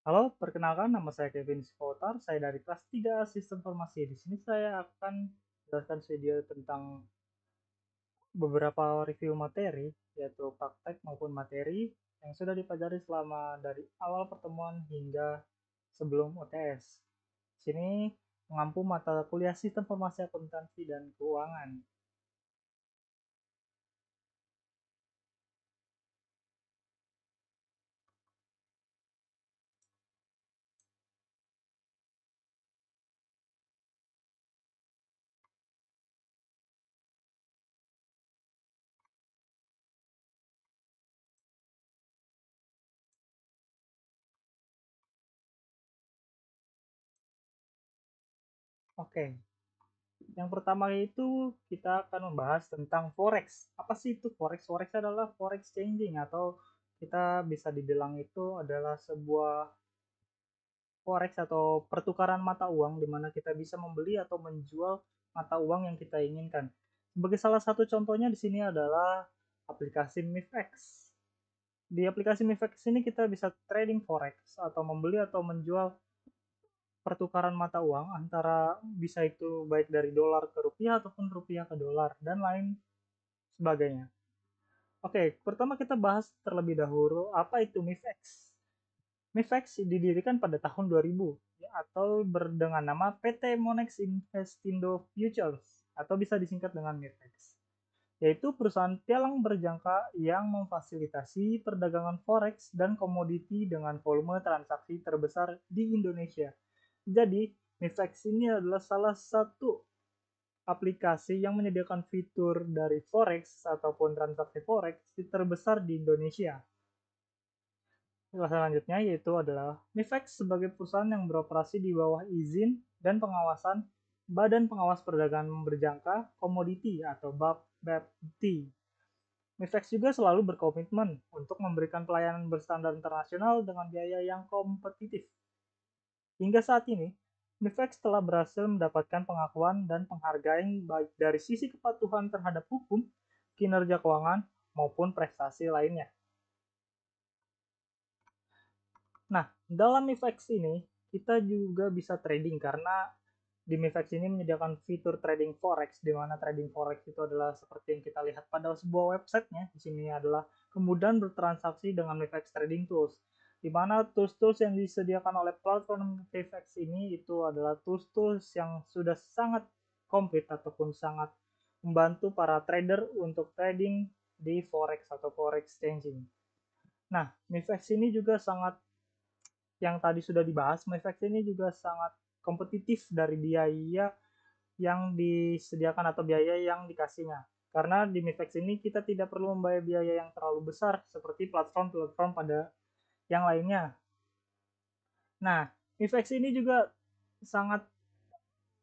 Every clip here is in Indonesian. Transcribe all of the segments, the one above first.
Halo, perkenalkan nama saya Kevin Spotar. Saya dari kelas 3 Sistem Informasi. Di sini saya akan menjelaskan video tentang beberapa review materi, yaitu praktek maupun materi yang sudah dipelajari selama dari awal pertemuan hingga sebelum UTS. Di sini mengampu mata kuliah Sistem Informasi Akuntansi dan Keuangan. Oke, yang pertama itu kita akan membahas tentang forex. Apa sih itu forex? Forex adalah forex changing atau kita bisa dibilang itu adalah sebuah forex atau pertukaran mata uang di mana kita bisa membeli atau menjual mata uang yang kita inginkan. Sebagai salah satu contohnya di sini adalah aplikasi MIFX. Di aplikasi MIFX ini kita bisa trading forex atau membeli atau menjual pertukaran mata uang antara bisa itu baik dari dolar ke rupiah ataupun rupiah ke dolar dan lain sebagainya. Oke, pertama kita bahas terlebih dahulu apa itu MIFX. MIFX didirikan pada tahun 2000 ya, atau dengan nama PT Monex Investindo Futures atau bisa disingkat dengan MIFX, yaitu perusahaan pialang berjangka yang memfasilitasi perdagangan forex dan komoditi dengan volume transaksi terbesar di Indonesia. Jadi, MIFX ini adalah salah satu aplikasi yang menyediakan fitur dari forex ataupun transaksi forex terbesar di Indonesia. Selanjutnya yaitu adalah MIFEX sebagai perusahaan yang beroperasi di bawah izin dan pengawasan Badan Pengawas Perdagangan Berjangka Komoditi atau BAPT. MIFEX juga selalu berkomitmen untuk memberikan pelayanan berstandar internasional dengan biaya yang kompetitif. Hingga saat ini, MIFEX telah berhasil mendapatkan pengakuan dan penghargaan baik dari sisi kepatuhan terhadap hukum, kinerja keuangan, maupun prestasi lainnya. Nah, dalam MIFEX ini kita juga bisa trading karena di MIFEX ini menyediakan fitur trading forex di mana trading forex itu adalah seperti yang kita lihat pada sebuah websitenya. Di sini adalah kemudahan bertransaksi dengan MIFEX Trading Tools. Di mana tools-tools yang disediakan oleh platform MIFEX ini itu adalah tools-tools yang sudah sangat komplit ataupun sangat membantu para trader untuk trading di forex atau forex changing. Nah, MIFEX ini juga sangat yang tadi sudah dibahas, MyFact ini juga sangat kompetitif dari biaya yang disediakan atau biaya yang dikasihnya. Karena di MIFAX ini kita tidak perlu membayar biaya yang terlalu besar seperti platform-platform pada yang lainnya. Nah, MIFAX ini juga sangat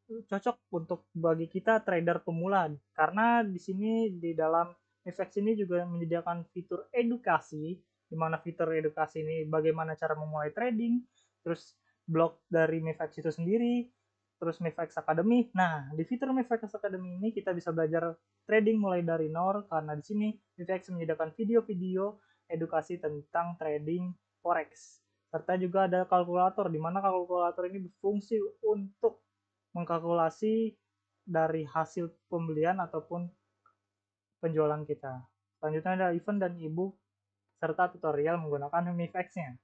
cocok untuk bagi kita trader pemula karena di sini di dalam MIFAX ini juga menyediakan fitur edukasi di mana fitur edukasi ini bagaimana cara memulai trading, terus blog dari MIFAX itu sendiri, terus MIFAX Academy. Nah, di fitur MIFAX Academy ini kita bisa belajar trading mulai dari nol karena di sini MIFAX menyediakan video-video edukasi tentang trading forex. Serta juga ada kalkulator di mana kalkulator ini berfungsi untuk mengkalkulasi dari hasil pembelian ataupun penjualan kita. Selanjutnya ada event dan ebook serta tutorial menggunakan MIFX-nya.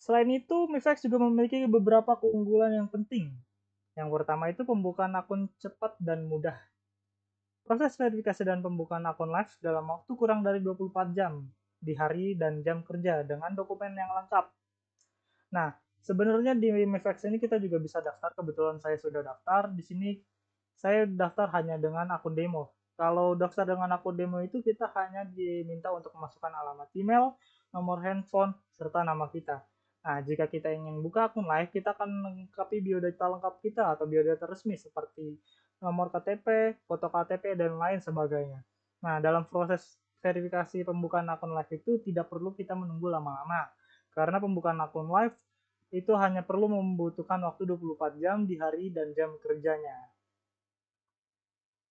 Selain itu, MIFX juga memiliki beberapa keunggulan yang penting. Yang pertama itu pembukaan akun cepat dan mudah. Proses verifikasi dan pembukaan akun live dalam waktu kurang dari 24 jam di hari dan jam kerja dengan dokumen yang lengkap. Nah, sebenarnya di MIFX ini kita juga bisa daftar. Kebetulan saya sudah daftar. Di sini saya daftar hanya dengan akun demo. Kalau daftar dengan akun demo itu kita hanya diminta untuk memasukkan alamat email, nomor handphone, serta nama kita. Nah, jika kita ingin buka akun live, kita akan melengkapi biodata lengkap kita atau biodata resmi seperti nomor KTP, foto KTP, dan lain sebagainya. Nah, dalam proses verifikasi pembukaan akun live itu tidak perlu kita menunggu lama-lama. Karena pembukaan akun live itu hanya perlu membutuhkan waktu 24 jam di hari dan jam kerjanya.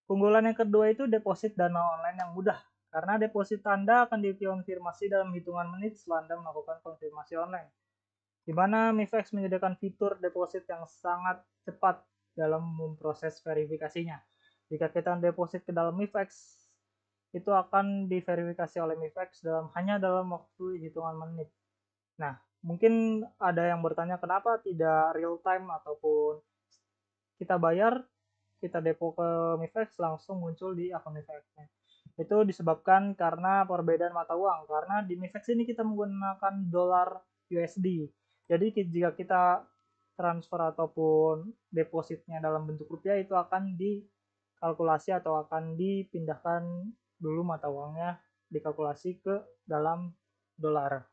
Keunggulan yang kedua itu deposit dana online yang mudah. karena deposit Anda akan dikonfirmasi dalam hitungan menit setelah Anda melakukan konfirmasi online, di mana MIFEX menyediakan fitur deposit yang sangat cepat dalam memproses verifikasinya. Jika kita deposit ke dalam MIFEX, itu akan diverifikasi oleh MIFEX hanya dalam waktu hitungan menit. Nah, mungkin ada yang bertanya kenapa tidak real time ataupun kita bayar, kita depo ke MIFEX langsung muncul di akun MIFEX-nya. Itu disebabkan karena perbedaan mata uang, karena di MIFEX ini kita menggunakan dolar USD. Jadi jika kita transfer ataupun depositnya dalam bentuk rupiah, itu akan dikalkulasi atau akan dipindahkan dulu mata uangnya, dikalkulasi ke dalam dolar.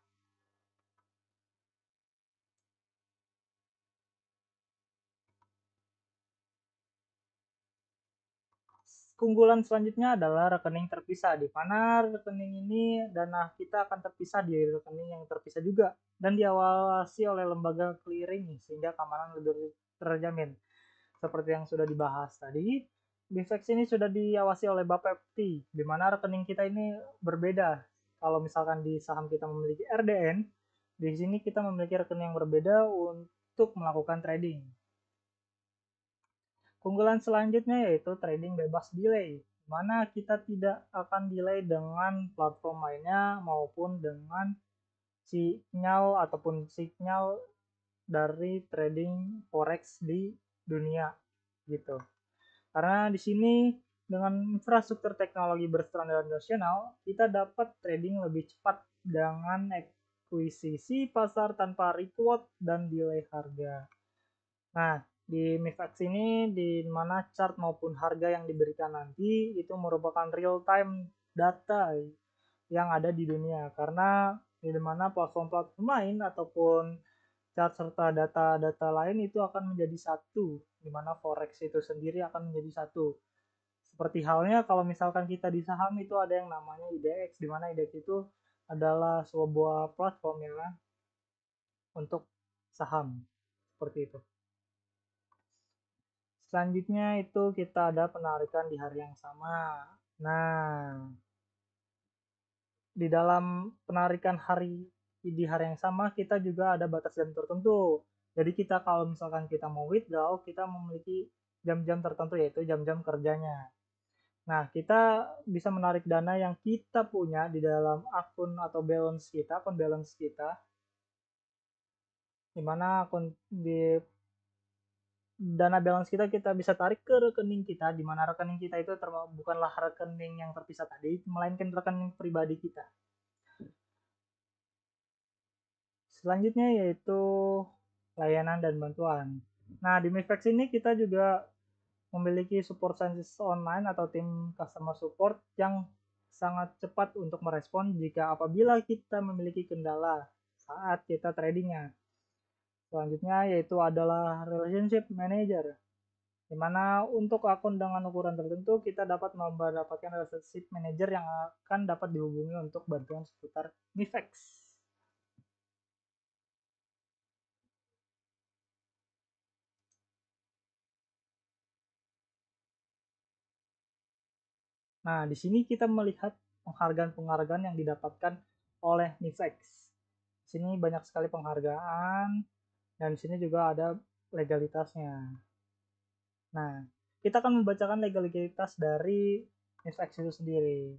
Keunggulan selanjutnya adalah rekening terpisah, di mana rekening ini dana kita akan terpisah di rekening yang terpisah juga dan diawasi oleh lembaga clearing sehingga keamanan lebih terjamin. Seperti yang sudah dibahas tadi, BIFEX ini sudah diawasi oleh Bapepti, di mana rekening kita ini berbeda. Kalau misalkan di saham kita memiliki RDN, di sini kita memiliki rekening yang berbeda untuk melakukan trading. Keunggulan selanjutnya yaitu trading bebas delay, di mana kita tidak akan delay dengan platform lainnya maupun dengan sinyal ataupun sinyal dari trading forex di dunia gitu. Karena di sini dengan infrastruktur teknologi berstandar nasional, kita dapat trading lebih cepat dengan akuisisi pasar tanpa requote dan delay harga. Nah, di MIFEX ini di mana chart maupun harga yang diberikan nanti itu merupakan real time data yang ada di dunia, karena di mana platform-platform lain ataupun chart serta data-data lain itu akan menjadi satu, di mana forex itu sendiri akan menjadi satu. Seperti halnya kalau misalkan kita di saham itu ada yang namanya IDX, di mana IDX itu adalah sebuah platform ya kan, untuk saham seperti itu. Selanjutnya itu kita ada penarikan di hari yang sama. Nah, di dalam penarikan di hari yang sama kita juga ada batas jam tertentu. Jadi kita kalau misalkan kita mau withdraw, kita memiliki jam-jam tertentu yaitu jam-jam kerjanya. Nah, kita bisa menarik dana yang kita punya di dalam akun atau akun balance kita, di mana akun di dana balance kita bisa tarik ke rekening kita, di mana rekening kita itu bukanlah rekening yang terpisah tadi, melainkan rekening pribadi kita. Selanjutnya yaitu layanan dan bantuan. Nah, di MIFEX ini kita juga memiliki support service online atau tim customer support yang sangat cepat untuk merespon jika apabila kita memiliki kendala saat kita tradingnya. Selanjutnya yaitu adalah relationship manager, di mana untuk akun dengan ukuran tertentu kita dapat mendapatkan relationship manager yang akan dapat dihubungi untuk bantuan seputar MIFEX. Nah, di sini kita melihat penghargaan-penghargaan yang didapatkan oleh MIFEX. Di sini banyak sekali penghargaan dan di sini juga ada legalitasnya. Nah, kita akan membacakan legalitas dari MIFEX itu sendiri.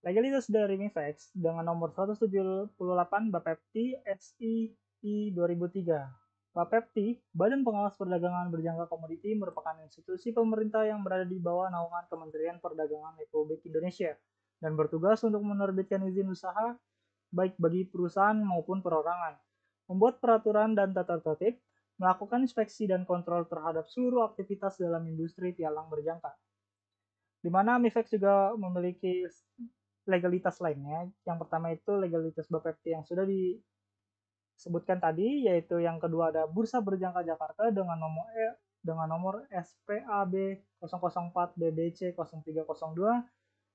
Legalitas dari MIFEX dengan nomor 178 Bapepti SII 2003. Bapepti, Badan Pengawas Perdagangan Berjangka Komoditi, merupakan institusi pemerintah yang berada di bawah naungan Kementerian Perdagangan Republik Indonesia dan bertugas untuk menerbitkan izin usaha baik bagi perusahaan maupun perorangan, membuat peraturan dan tata tertib, melakukan inspeksi dan kontrol terhadap seluruh aktivitas dalam industri pialang berjangka. Di mana MIFEX juga memiliki legalitas lainnya. Yang pertama itu legalitas Bapepti yang sudah disebutkan tadi, yaitu yang kedua ada Bursa Berjangka Jakarta dengan nomor SPAB 004 BBC 0302.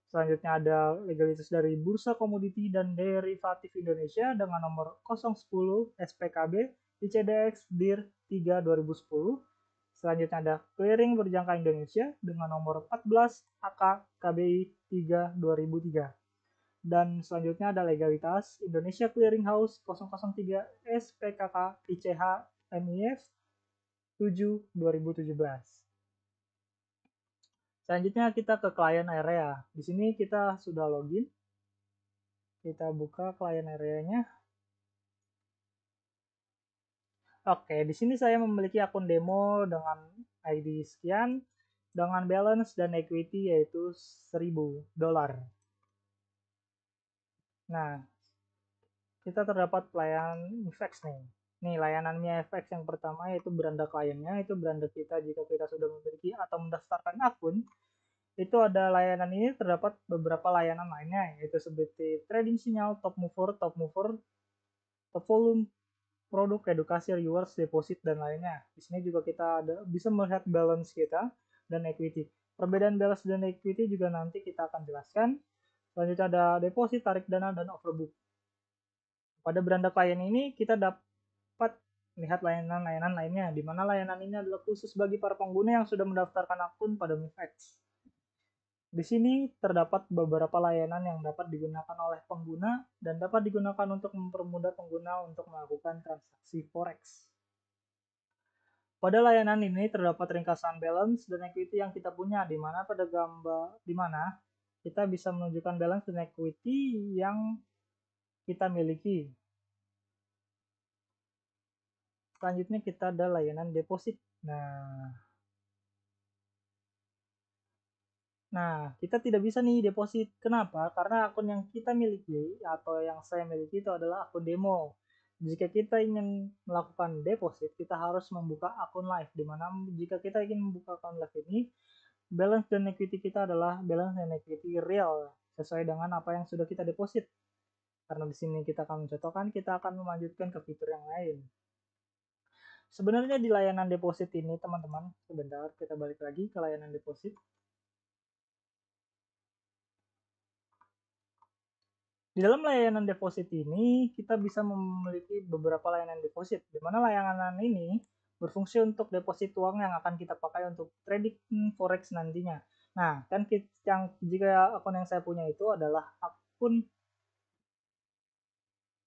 Selanjutnya ada legalitas dari Bursa Komoditi dan Derivatif Indonesia dengan nomor 010 SPKB ICDX DIR 3 2010. Selanjutnya ada clearing berjangka Indonesia dengan nomor 14 AK KBI 3 2003. Dan selanjutnya ada legalitas Indonesia Clearing House 003 SPKK ICH MIF 7 2017. Selanjutnya kita ke client area. Di sini kita sudah login. Kita buka client area-nya. Oke, di sini saya memiliki akun demo dengan ID sekian dengan balance dan equity yaitu $1.000. Nah, kita terdapat pelayanan MiFX nih. Nih, layanan MiFX yang pertama yaitu beranda kliennya, itu beranda kita jika kita sudah memiliki atau mendaftarkan akun. Itu ada layanan ini terdapat beberapa layanan lainnya yaitu seperti trading sinyal, top mover, top volume, produk, edukasi, rewards, deposit, dan lainnya. Di sini juga kita bisa melihat balance kita dan equity. Perbedaan balance dan equity juga nanti kita akan jelaskan. Selanjutnya ada deposit, tarik dana, dan overbook. Pada beranda klien ini kita dapat melihat layanan-layanan lainnya, di mana layanan ini adalah khusus bagi para pengguna yang sudah mendaftarkan akun pada MiFX. Di sini terdapat beberapa layanan yang dapat digunakan oleh pengguna dan dapat digunakan untuk mempermudah pengguna untuk melakukan transaksi forex. Pada layanan ini terdapat ringkasan balance dan equity yang kita punya, di mana pada gambar kita bisa menunjukkan balance dan equity yang kita miliki. Selanjutnya kita ada layanan deposit. Nah, kita tidak bisa nih deposit. Kenapa? Karena akun yang kita miliki atau yang saya miliki itu adalah akun demo. Jika kita ingin melakukan deposit, kita harus membuka akun live. Dimana jika kita ingin membuka akun live ini, balance dan equity kita adalah balance dan equity real sesuai dengan apa yang sudah kita deposit. Karena di sini kita akan mencontohkan, kita akan melanjutkan ke fitur yang lain. Sebenarnya di layanan deposit ini, teman-teman, sebentar kita balik lagi ke layanan deposit. Di dalam layanan deposit ini, kita bisa memiliki beberapa layanan deposit, di mana layanan ini berfungsi untuk deposit uang yang akan kita pakai untuk trading forex nantinya. Nah, kan jika akun yang saya punya itu adalah akun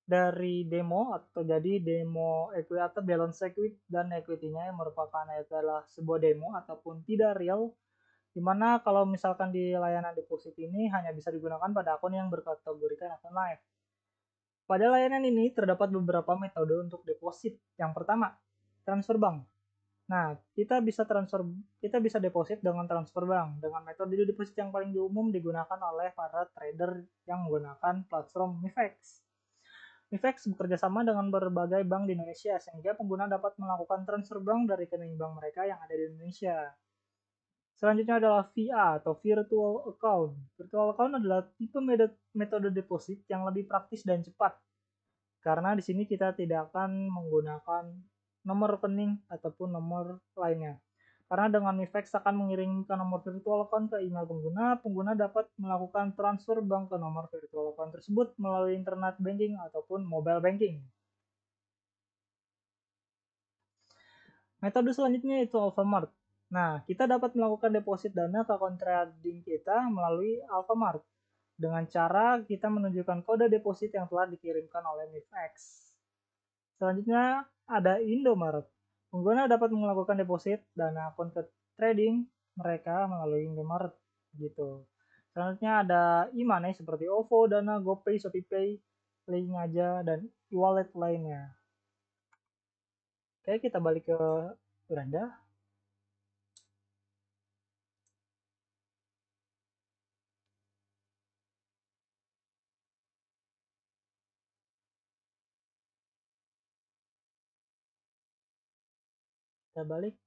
dari demo atau jadi demo equity atau balance equity dan equity-nya yang merupakan adalah sebuah demo ataupun tidak real, dimana kalau misalkan di layanan deposit ini hanya bisa digunakan pada akun yang berkategorikan akun live. Pada layanan ini terdapat beberapa metode untuk deposit. Yang pertama, transfer bank. Nah, kita bisa deposit dengan transfer bank dengan metode deposit yang paling umum digunakan oleh para trader yang menggunakan platform MiFX. MiFX bekerja sama dengan berbagai bank di Indonesia sehingga pengguna dapat melakukan transfer bank dari rekening bank mereka yang ada di Indonesia. Selanjutnya adalah VA atau Virtual Account. Virtual Account adalah tipe metode deposit yang lebih praktis dan cepat. Karena di sini kita tidak akan menggunakan nomor rekening ataupun nomor lainnya. Karena dengan MiFX akan mengirimkan nomor virtual account ke email pengguna, pengguna dapat melakukan transfer bank ke nomor virtual account tersebut melalui internet banking ataupun mobile banking. Metode selanjutnya yaitu Alfamart. Nah, kita dapat melakukan deposit dana ke akun trading kita melalui Alfamart dengan cara kita menunjukkan kode deposit yang telah dikirimkan oleh MiFX. Selanjutnya ada Indomaret. Pengguna dapat melakukan deposit dana akun ke trading mereka melalui Indomaret gitu. Selanjutnya ada e-money seperti OVO, Dana, GoPay, ShopeePay, Link aja dan e-wallet lainnya. Oke, kita balik ke beranda.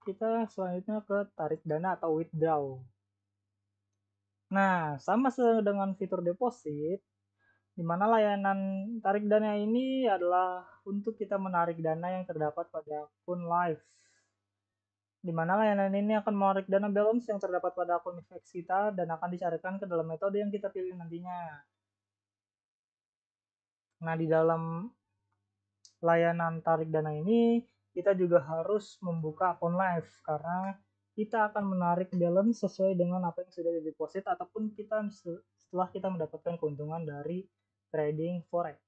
Kita selanjutnya ke tarik dana atau withdraw. Nah, sama dengan fitur deposit, di mana layanan tarik dana ini adalah untuk kita menarik dana yang terdapat pada akun live. Di mana layanan ini akan menarik dana balance yang terdapat pada akun MiFX kita dan akan dicarikan ke dalam metode yang kita pilih nantinya. Nah, di dalam layanan tarik dana ini, kita juga harus membuka akun live karena kita akan menarik balance sesuai dengan apa yang sudah dideposit ataupun kita setelah kita mendapatkan keuntungan dari trading forex.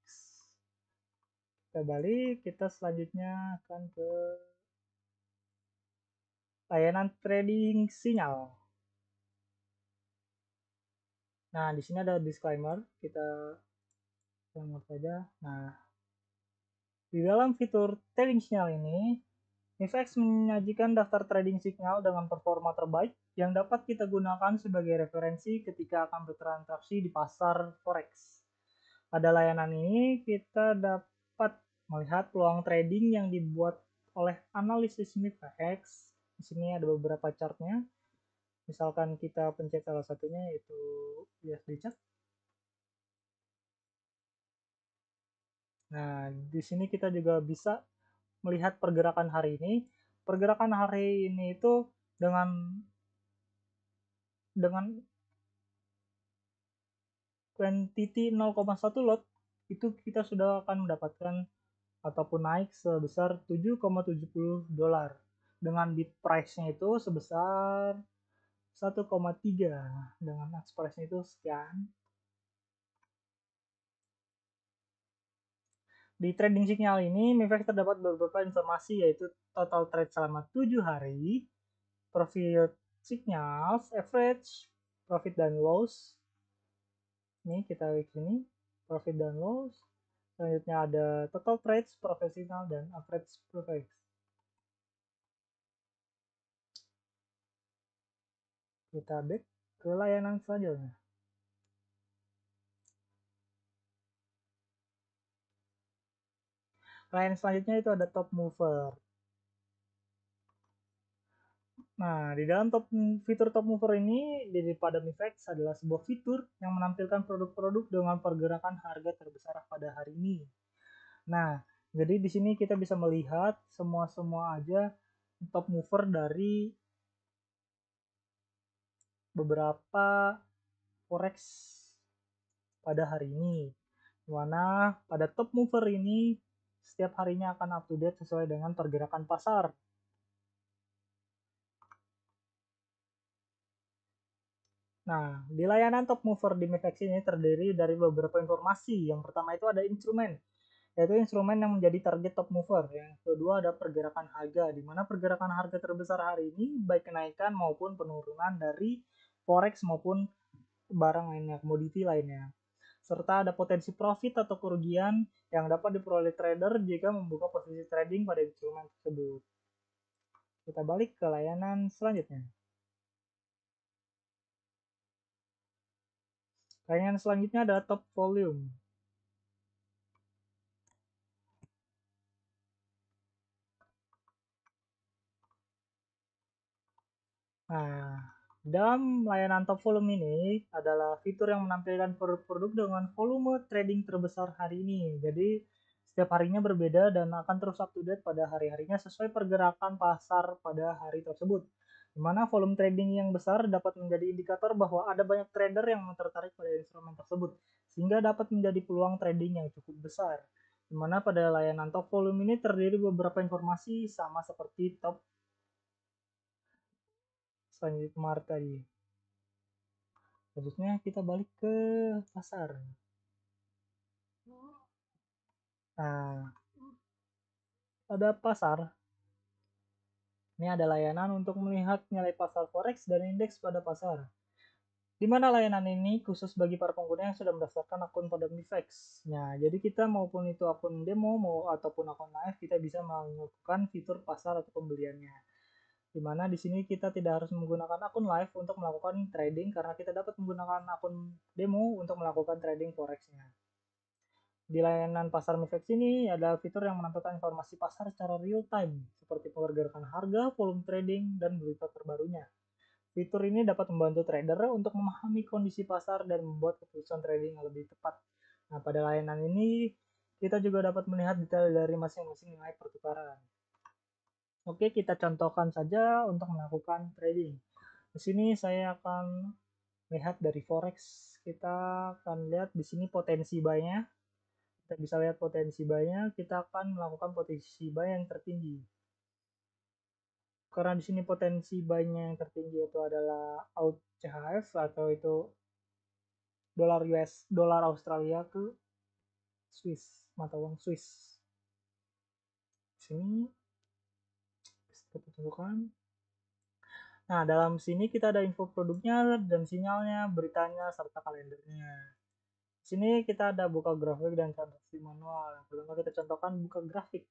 Kita balik, kita selanjutnya akan ke layanan trading sinyal. Nah, di sini ada disclaimer, kita disclaimer saja. Nah, di dalam fitur trading sinyal ini, MIFX menyajikan daftar trading signal dengan performa terbaik yang dapat kita gunakan sebagai referensi ketika akan bertransaksi di pasar forex. Pada layanan ini, kita dapat melihat peluang trading yang dibuat oleh analisis MIFX. Di sini ada beberapa chartnya. Misalkan kita pencet salah satunya yaitu USD chart. Nah, di sini kita juga bisa melihat pergerakan hari ini. Pergerakan hari ini itu dengan quantity 0,1 lot itu kita sudah akan mendapatkan ataupun naik sebesar 7,70 dolar dengan bid price-nya itu sebesar 1,3 dengan express-nya itu sekian. Di trading signal ini, MIFX terdapat beberapa informasi yaitu total trade selama 7 hari, profit signals, average, profit dan loss. Ini kita lihat sini, profit dan loss. Selanjutnya ada total trades, professional, dan average profit. Kita back ke layanan selanjutnya. Layanan selanjutnya itu ada top mover. Nah, di dalam fitur top mover ini daripada MIFX adalah sebuah fitur yang menampilkan produk-produk dengan pergerakan harga terbesar pada hari ini. Nah, jadi di sini kita bisa melihat semua aja top mover dari beberapa forex pada hari ini. Dimana pada top mover ini setiap harinya akan up to date sesuai dengan pergerakan pasar. Nah, di layanan top mover di MIFX ini terdiri dari beberapa informasi. Yang pertama itu ada instrumen, yaitu instrumen yang menjadi target top mover. Yang kedua ada pergerakan harga, di mana pergerakan harga terbesar hari ini baik kenaikan maupun penurunan dari forex maupun barang lainnya, komoditi lainnya. Serta ada potensi profit atau kerugian yang dapat diperoleh trader jika membuka posisi trading pada instrumen tersebut. Kita balik ke layanan selanjutnya. Layanan selanjutnya adalah top volume. Nah, dalam layanan top volume ini adalah fitur yang menampilkan produk-produk dengan volume trading terbesar hari ini. Jadi, setiap harinya berbeda dan akan terus up to date pada hari-harinya sesuai pergerakan pasar pada hari tersebut. Di mana volume trading yang besar dapat menjadi indikator bahwa ada banyak trader yang tertarik pada instrumen tersebut, sehingga dapat menjadi peluang trading yang cukup besar. Di mana pada layanan top volume ini terdiri beberapa informasi sama seperti top selanjutnya kemarin tadi. Selanjutnya kita balik ke pasar. Nah, pada pasar, ini ada layanan untuk melihat nilai pasar forex dan indeks pada pasar. Di mana layanan ini khusus bagi para pengguna yang sudah mendaftarkan akun pada MIFX. Nah, jadi kita maupun itu akun demo ataupun akun live, kita bisa melakukan fitur pasar atau pembeliannya. Dimana di sini kita tidak harus menggunakan akun live untuk melakukan trading karena kita dapat menggunakan akun demo untuk melakukan trading forexnya. Di layanan pasar MIFX ini ada fitur yang menampilkan informasi pasar secara real time, seperti pergerakan harga, volume trading, dan berita terbarunya. Fitur ini dapat membantu trader untuk memahami kondisi pasar dan membuat keputusan trading yang lebih tepat. Nah, pada layanan ini kita juga dapat melihat detail dari masing-masing nilai pertukaran. Oke, kita contohkan saja untuk melakukan trading. Di sini saya akan lihat dari forex. Kita akan lihat di sini potensi buy-nya. Kita bisa lihat potensi buy-nya, kita akan melakukan potensi buy yang tertinggi. karena di sini potensi buy-nya yang tertinggi itu adalah out CHF atau itu dolar US, dolar Australia ke Swiss, mata uang Swiss. Di sini kita tentukan. Nah, dalam sini kita ada info produknya dan sinyalnya, beritanya, serta kalendernya. Di sini kita ada buka grafik dan transaksi manual. Yang pertama kita contohkan buka grafik.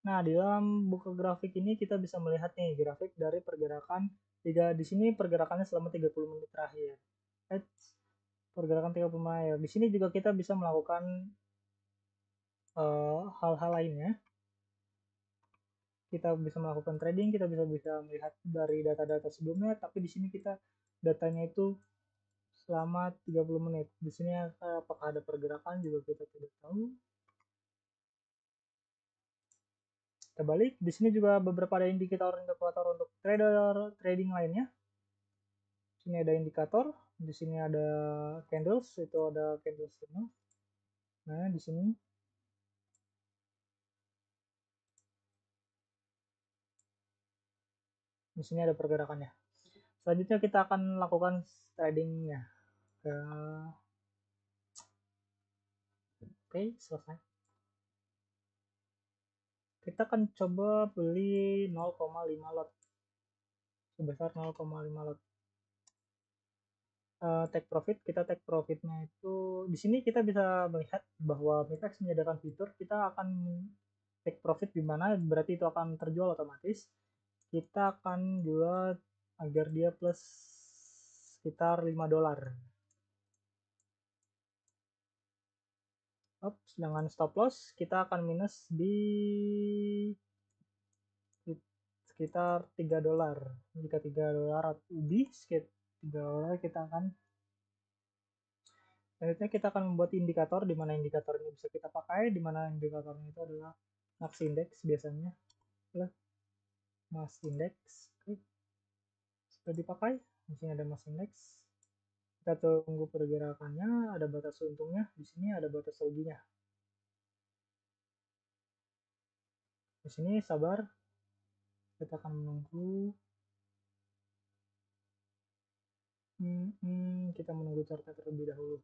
Nah, di dalam buka grafik ini kita bisa melihat nih grafik dari pergerakan di sini pergerakannya selama 30 menit terakhir. Pergerakan 30 menit. Di sini juga kita bisa melakukan hal-hal lainnya. Kita bisa melakukan trading, kita bisa melihat dari data-data sebelumnya, tapi di sini kita datanya itu selama 30 menit. Di sini apakah ada pergerakan juga kita tidak tahu. Kita balik. Di sini juga beberapa ada indikator-indikator untuk trader trading lainnya. Di sini ada indikator, di sini ada candles, itu ada candles semua. Nah, di sini ada pergerakannya. Selanjutnya kita akan lakukan tradingnya. Oke, selesai. Kita akan coba beli 0,5 lot sebesar 0,5 lot. Take profit, kita take profitnya itu di sini kita bisa melihat bahwa Mifex menyediakan fitur kita akan take profit di mana berarti itu akan terjual otomatis. Kita akan jual agar dia plus sekitar 5 dolar. Dengan stop loss kita akan minus di sekitar 3 dolar. Jika 3 dolar lebih sekitar 3 dolar kita akan selanjutnya kita akan membuat indikator di mana indikator ini bisa kita pakai, di mana indikatornya itu adalah max index biasanya. Max index. Oke. Sudah dipakai. Di sini ada max index. Kita tunggu pergerakannya, ada batas untungnya, di sini ada batas ruginya. Di sini sabar. Kita akan menunggu. Kita menunggu chartnya terlebih dahulu.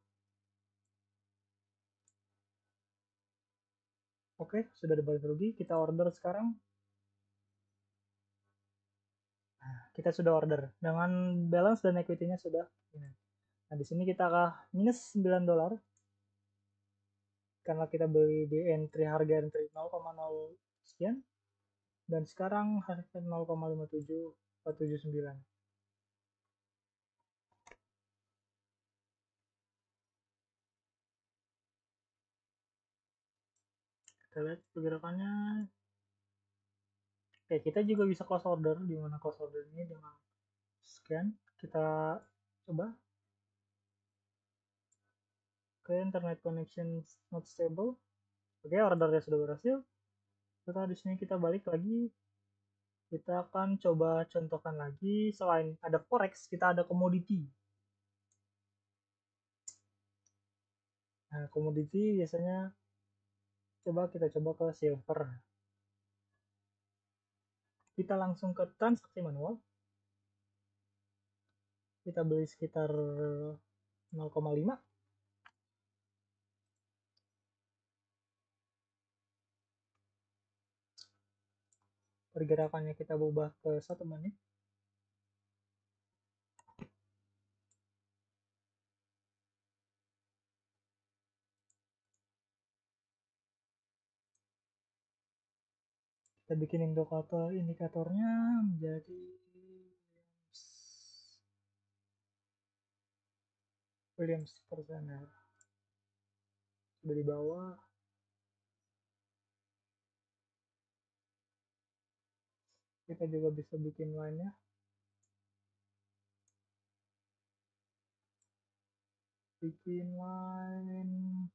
Oke, sudah ada batas rugi. Kita order sekarang. Kita sudah order dengan balance dan equity-nya sudah. Nah, di sini kita akan minus 9 dolar karena kita beli di harga entry 0,0 sekian dan sekarang harga 0,5749. Kita lihat pergerakannya. Oke, kita juga bisa close order di mana close order ini dengan scan kita coba. Oke, internet connection not stable. Oke, ordernya sudah berhasil. Setelah di sini kita balik lagi, kita akan coba contohkan lagi. Selain ada forex, kita ada komoditi. Nah, komoditi biasanya kita coba ke silver. Kita langsung ke transaksi manual. Kita beli sekitar 0,5. Pergerakannya kita ubah ke 1 menit. Kita bikin indikatornya menjadi Williams persener. Sudah di bawah. Kita juga bisa bikin line-nya. Bikin line.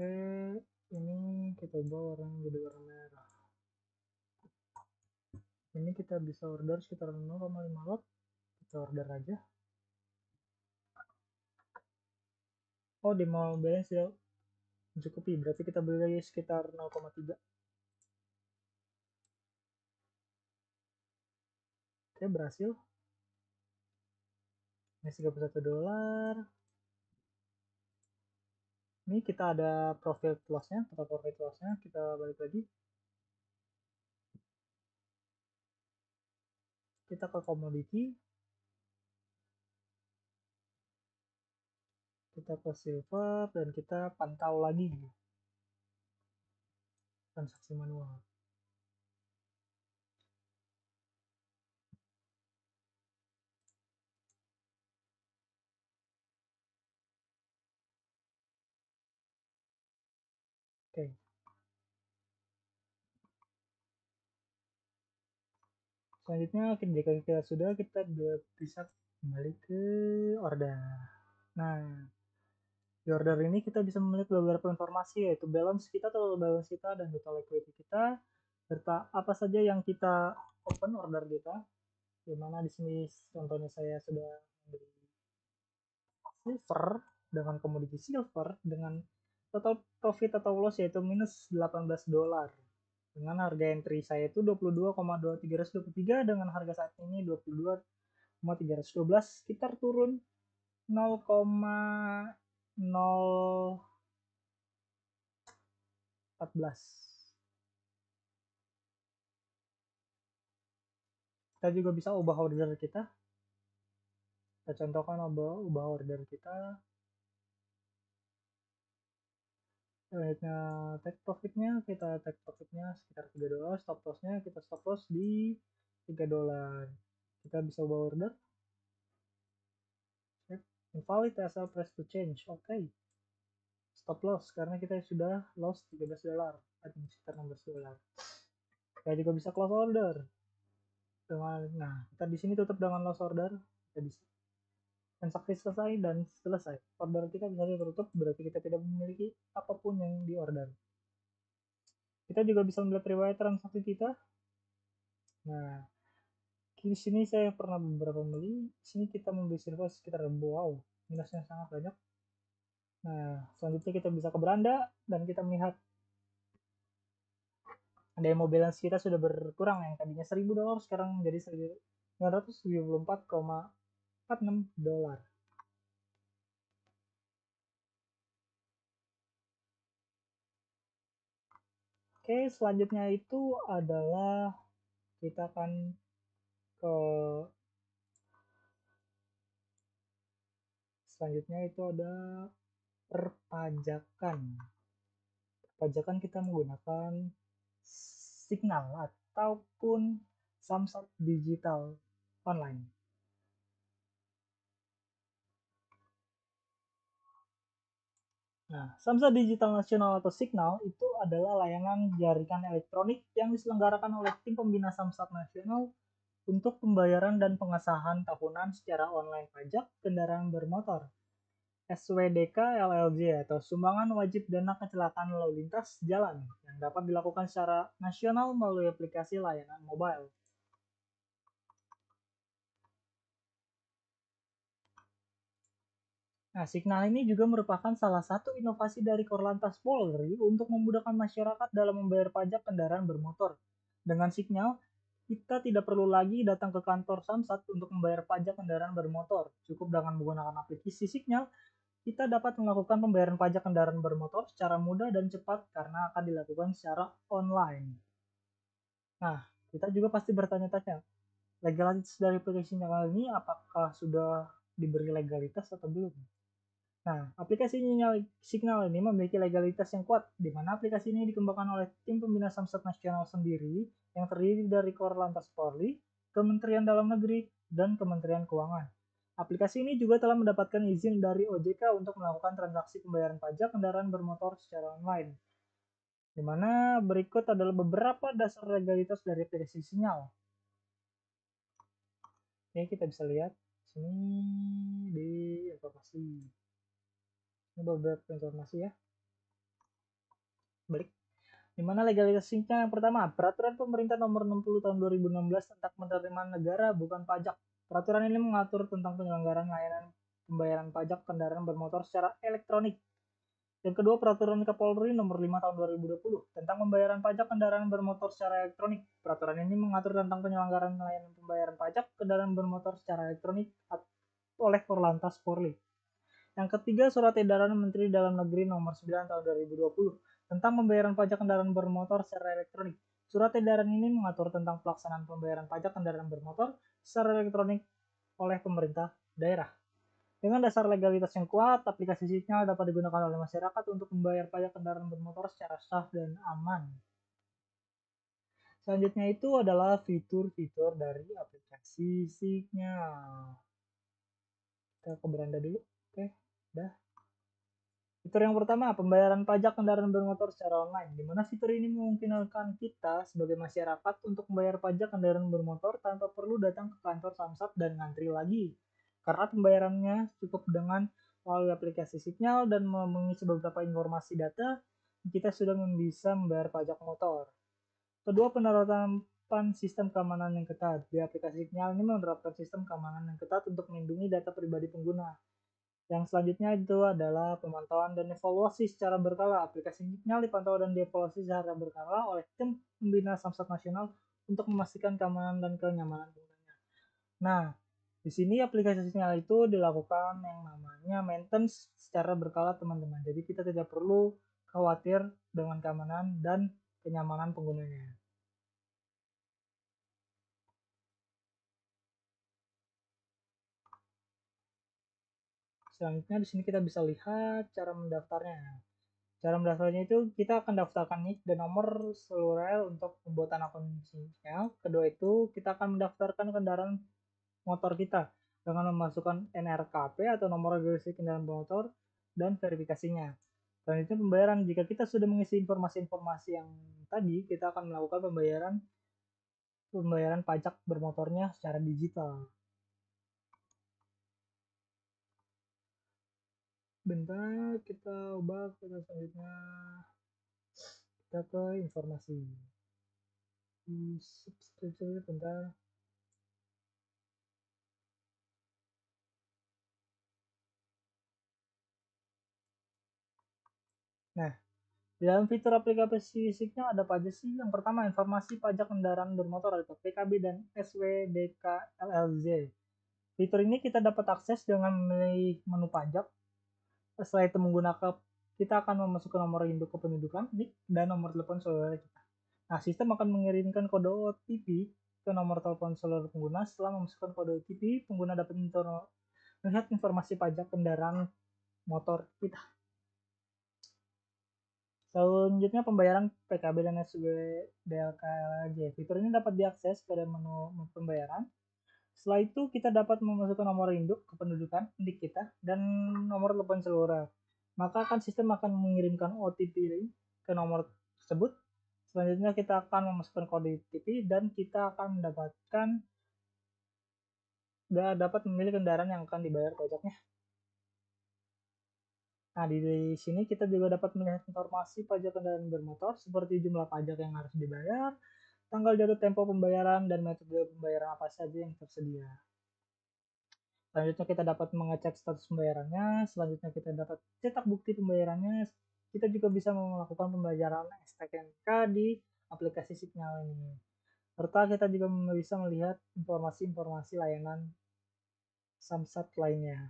Oke, ini kita ubah warnanya jadi warna merah. Ini kita bisa order sekitar 0,5 lot. Kita order aja. Oh, di mau balance ya mencukupi, berarti kita beli sekitar 0,3. Oke, berhasil. Ini $31. Ini kita ada profit loss-nya, total profit loss-nya. Kita balik lagi. Kita ke commodity. Kita ke silver dan kita pantau lagi transaksi manual. Oke. Selanjutnya jika kita sudah, kita bisa kembali ke order. Nah, di order ini kita bisa melihat beberapa informasi, yaitu balance kita, total balance kita, dan total equity kita, serta apa saja yang kita open order kita. Dimana di sini contohnya saya sudah membeli silver dengan komoditi silver dengan total profit atau loss yaitu minus $18 dengan harga entry saya itu 22,323 dengan harga saat ini 22,312 sekitar turun 0,014. Kita juga bisa ubah order kita. Kita contohkan ubah order kita. Selanjutnya take profitnya, kita take profitnya sekitar $3, stop lossnya kita stop loss di $3. Kita bisa ubah order. Invalid asal press to change. Oke. Stop loss karena kita sudah loss $13 atau sekitar $16. Kita juga bisa close order dengan, nah kita di sini tutup dengan loss order. Kita bisa transaksi selesai dan selesai. Order kita bisa ditutup, berarti kita tidak memiliki apapun yang di order. Kita juga bisa melihat riwayat transaksi kita. Nah, di sini saya pernah beberapa beli. Di sini kita membeli silver sekitar, wow, minusnya sangat banyak. Nah, selanjutnya kita bisa ke beranda dan kita melihat demo balance kita sudah berkurang, yang tadinya $1.000 sekarang menjadi $974,46. Oke, selanjutnya itu adalah kita akan ke selanjutnya itu ada perpajakan. Perpajakan kita menggunakan Signal ataupun Samsat Digital Online. Nah, Samsat Digital Nasional atau Signal itu adalah layanan jaringan elektronik yang diselenggarakan oleh tim pembina Samsat Nasional untuk pembayaran dan pengesahan tahunan secara online pajak kendaraan bermotor SWDK LLJ atau sumbangan wajib dana kecelakaan lalu lintas jalan yang dapat dilakukan secara nasional melalui aplikasi layanan mobile. Nah, Signal ini juga merupakan salah satu inovasi dari Korlantas Polri untuk memudahkan masyarakat dalam membayar pajak kendaraan bermotor. Dengan Signal, kita tidak perlu lagi datang ke kantor Samsat untuk membayar pajak kendaraan bermotor. Cukup dengan menggunakan aplikasi Signal, kita dapat melakukan pembayaran pajak kendaraan bermotor secara mudah dan cepat karena akan dilakukan secara online. Nah, kita juga pasti bertanya-tanya, legalitas dari aplikasi Signal ini apakah sudah diberi legalitas atau belum? Nah, aplikasi Signal ini memiliki legalitas yang kuat, di mana aplikasi ini dikembangkan oleh tim pembina Samsat Nasional sendiri yang terdiri dari Korlantas Polri, Kementerian Dalam Negeri, dan Kementerian Keuangan. Aplikasi ini juga telah mendapatkan izin dari OJK untuk melakukan transaksi pembayaran pajak kendaraan bermotor secara online. Di mana berikut adalah beberapa dasar legalitas dari aplikasi Signal. Oke, kita bisa lihat sini di informasi. Ini beberapa informasi ya. balik. Di mana legalisasinya yang pertama, Peraturan Pemerintah Nomor 60 Tahun 2016 tentang penerimaan negara bukan pajak. Peraturan ini mengatur tentang penyelenggaraan layanan pembayaran pajak kendaraan bermotor secara elektronik. Yang kedua, Peraturan Kapolri Nomor 5 Tahun 2020 tentang pembayaran pajak kendaraan bermotor secara elektronik. Peraturan ini mengatur tentang penyelenggaraan layanan pembayaran pajak kendaraan bermotor secara elektronik oleh Korlantas Polri. Yang ketiga, Surat Edaran Menteri Dalam Negeri Nomor 9 Tahun 2020 tentang pembayaran pajak kendaraan bermotor secara elektronik. Surat edaran ini mengatur tentang pelaksanaan pembayaran pajak kendaraan bermotor secara elektronik oleh pemerintah daerah. Dengan dasar legalitas yang kuat, aplikasi Signal dapat digunakan oleh masyarakat untuk membayar pajak kendaraan bermotor secara sah dan aman. Selanjutnya itu adalah fitur-fitur dari aplikasi Signal. Kita ke beranda dulu. Oke, udah. Fitur yang pertama, pembayaran pajak kendaraan bermotor secara online, di mana fitur ini memungkinkan kita sebagai masyarakat untuk membayar pajak kendaraan bermotor tanpa perlu datang ke kantor Samsat dan ngantri lagi. Karena pembayarannya cukup dengan melalui aplikasi Signal dan mengisi beberapa informasi data, kita sudah bisa membayar pajak motor. Kedua, penerapan sistem keamanan yang ketat. Di aplikasi Signal ini menerapkan sistem keamanan yang ketat untuk melindungi data pribadi pengguna. Yang selanjutnya itu adalah pemantauan dan evaluasi secara berkala. Aplikasi Signal dipantau dan dievaluasi secara berkala oleh tim pembina Samsat Nasional untuk memastikan keamanan dan kenyamanan penggunanya. Nah, di sini aplikasi Signal itu dilakukan yang namanya maintenance secara berkala, teman-teman. Jadi kita tidak perlu khawatir dengan keamanan dan kenyamanan penggunanya. Selanjutnya di sini kita bisa lihat cara mendaftarnya. Cara mendaftarnya itu kita akan daftarkan NIK dan nomor seluler untuk pembuatan akun Signal. Kedua itu kita akan mendaftarkan kendaraan motor kita dengan memasukkan NRKP atau nomor registrasi kendaraan bermotor dan verifikasinya. Selanjutnya pembayaran. Jika kita sudah mengisi informasi-informasi yang tadi, kita akan melakukan pembayaran pajak bermotornya secara digital. Bentar, kita ubah ke selanjutnya. Kita ke informasi. Subscription bentar. Nah, di dalam fitur aplikasi Signal ada apa aja sih? Yang pertama, informasi pajak kendaraan bermotor atau PKB dan SWDK-LLZ. Fitur ini kita dapat akses dengan memilih menu pajak. Setelah itu menggunakan, kita akan memasukkan nomor induk kependudukan, NIK, dan nomor telepon seluler kita. Nah, sistem akan mengirimkan kode OTP ke nomor telepon seluler pengguna. Setelah memasukkan kode OTP, pengguna dapat melihat informasi pajak kendaraan motor kita. Selanjutnya pembayaran PKB dan SWDLKLJ. Fitur ini dapat diakses pada menu pembayaran. Setelah itu kita dapat memasukkan nomor induk kependudukan NIK kita dan nomor telepon seluler. Maka sistem akan mengirimkan OTP ke nomor tersebut. Selanjutnya kita akan memasukkan kode OTP dan kita akan dapat memilih kendaraan yang akan dibayar pajaknya. Nah, di sini kita juga dapat melihat informasi pajak kendaraan bermotor seperti jumlah pajak yang harus dibayar, tanggal jatuh tempo pembayaran, dan metode pembayaran apa saja yang tersedia. Selanjutnya kita dapat mengecek status pembayarannya, selanjutnya kita dapat cetak bukti pembayarannya, kita juga bisa melakukan pembayaran STNK di aplikasi Signal ini. Serta kita juga bisa melihat informasi-informasi layanan Samsat lainnya.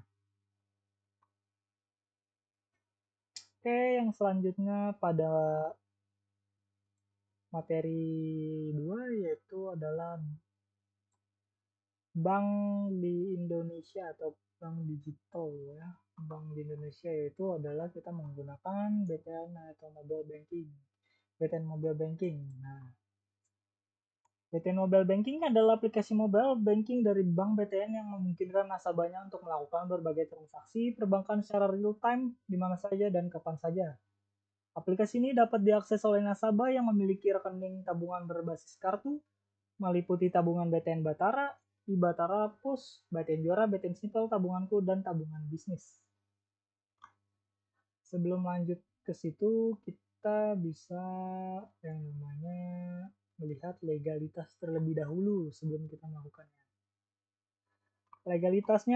Oke, yang selanjutnya pada materi 2 yaitu adalah bank di Indonesia atau bank digital ya. Bank di Indonesia yaitu adalah kita menggunakan BTN atau mobile banking. BTN mobile banking. Nah, BTN Mobile Banking adalah aplikasi mobile banking dari Bank BTN yang memungkinkan nasabahnya untuk melakukan berbagai transaksi perbankan secara real time di mana saja dan kapan saja. Aplikasi ini dapat diakses oleh nasabah yang memiliki rekening tabungan berbasis kartu, meliputi tabungan BTN Batara, Batara Pos, BTN Juara, BTN Simple, Tabunganku, dan tabungan bisnis. Sebelum lanjut ke situ, kita bisa yang namanya melihat legalitas terlebih dahulu sebelum kita melakukannya. Legalitas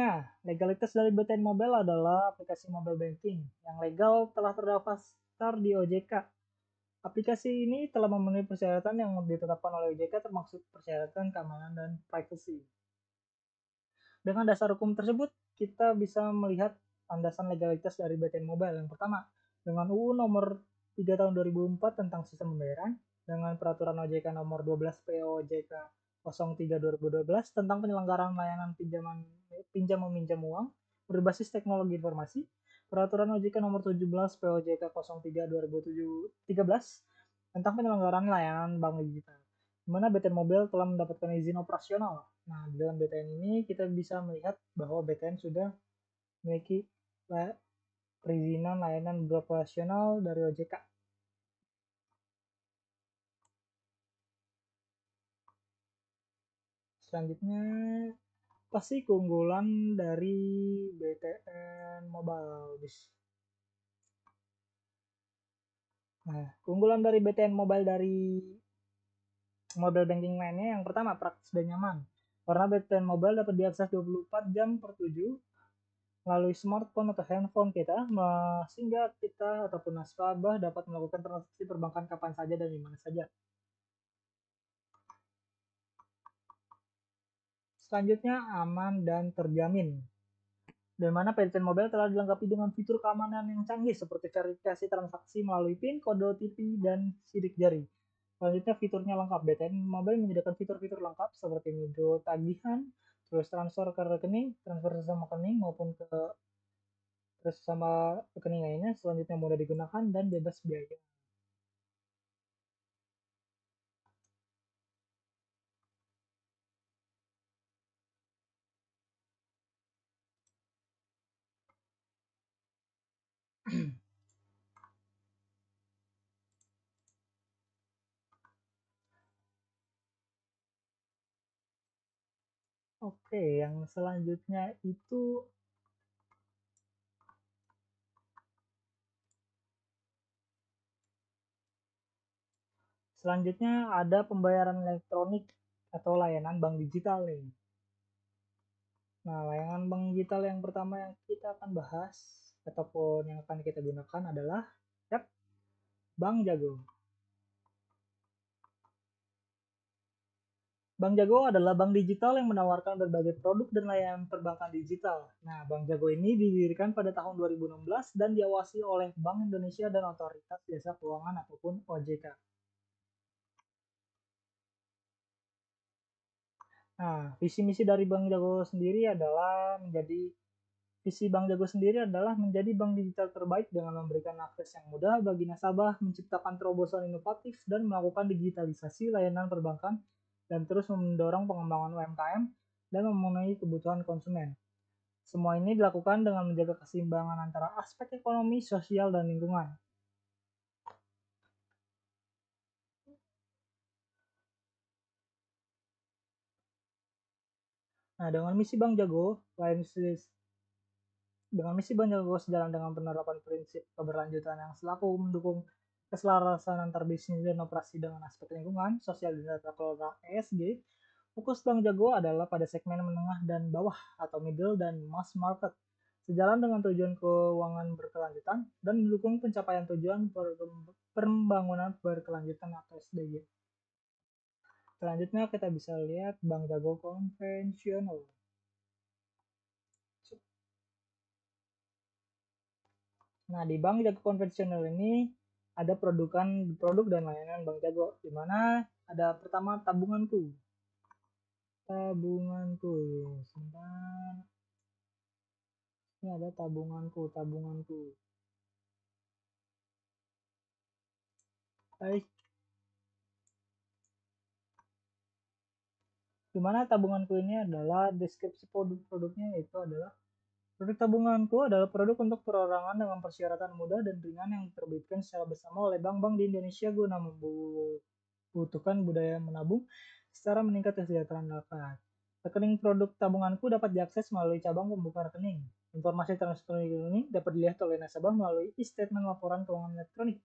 dari BTN Mobile adalah aplikasi mobile banking yang legal telah terdaftar di OJK. Aplikasi ini telah memenuhi persyaratan yang ditetapkan oleh OJK termasuk persyaratan keamanan dan privacy. Dengan dasar hukum tersebut, kita bisa melihat landasan legalitas dari BTN Mobile. Yang pertama, dengan UU nomor 3 tahun 2004 tentang sistem pembayaran, dengan peraturan OJK nomor 12 POJK 03 2012 tentang penyelenggaraan layanan pinjam meminjam uang berbasis teknologi informasi, peraturan OJK nomor 17 POJK 03 2013 tentang penyelenggaraan layanan bank digital, di mana BTN Mobile telah mendapatkan izin operasional. Nah, di dalam BTN ini kita bisa melihat bahwa BTN sudah memiliki perizinan layanan beroperasional dari OJK. Selanjutnya, pasti keunggulan dari BTN Mobile. Nah, keunggulan dari BTN Mobile dari mobile banking lainnya yang pertama praktis dan nyaman. Karena BTN Mobile dapat diakses 24 jam per 7 melalui smartphone atau handphone kita, sehingga kita ataupun nasabah dapat melakukan transaksi perbankan kapan saja dan di mana saja. Selanjutnya, aman dan terjamin. Di mana BTN Mobile telah dilengkapi dengan fitur keamanan yang canggih seperti verifikasi transaksi melalui PIN, kode OTP, dan sidik jari. Selanjutnya fiturnya lengkap. BTN Mobile menyediakan fitur-fitur lengkap seperti micro tagihan, terus transfer ke rekening, transfer sesama rekening maupun ke terus sama rekening lainnya. Selanjutnya mudah digunakan dan bebas biaya. Oke, yang selanjutnya itu ada pembayaran elektronik atau layanan bank digital nih. Nah, layanan bank digital yang pertama yang kita akan bahas ataupun yang akan kita gunakan adalah Bank Jago. Bank Jago adalah bank digital yang menawarkan berbagai produk dan layanan perbankan digital. Nah, Bank Jago ini didirikan pada tahun 2016 dan diawasi oleh Bank Indonesia dan Otoritas Jasa Keuangan ataupun OJK. Nah, visi misi dari Bank Jago sendiri adalah menjadi bank digital terbaik dengan memberikan akses yang mudah bagi nasabah, menciptakan terobosan inovatif, dan melakukan digitalisasi layanan perbankan, dan terus mendorong pengembangan UMKM dan memenuhi kebutuhan konsumen. Semua ini dilakukan dengan menjaga keseimbangan antara aspek ekonomi, sosial, dan lingkungan. Nah, dengan misi Bank Jago, sejalan dengan penerapan prinsip keberlanjutan yang selaku mendukung keselarasan antar bisnis dan operasi dengan aspek lingkungan, sosial, dan tata kelola ESG. Fokus Bank Jago adalah pada segmen menengah dan bawah atau middle dan mass market, sejalan dengan tujuan keuangan berkelanjutan dan mendukung pencapaian tujuan pembangunan berkelanjutan atau SDG. Selanjutnya kita bisa lihat Bank Jago konvensional. Nah, di Bank Jago konvensional ini ada produk dan layanan Bank Jago, di mana ada pertama tabunganku. Sebentar. Ini ada tabunganku. Baik. Di mana tabunganku ini adalah deskripsi produk-produknya, yaitu adalah produk tabunganku adalah produk untuk perorangan dengan persyaratan mudah dan ringan yang diterbitkan secara bersama oleh bank-bank di Indonesia guna membutuhkan budaya menabung secara meningkat kesejahteraan masyarakat. Rekening produk tabunganku dapat diakses melalui cabang pembuka rekening. Informasi transfer rekening dapat dilihat oleh nasabah melalui e-statement laporan keuangan elektronik.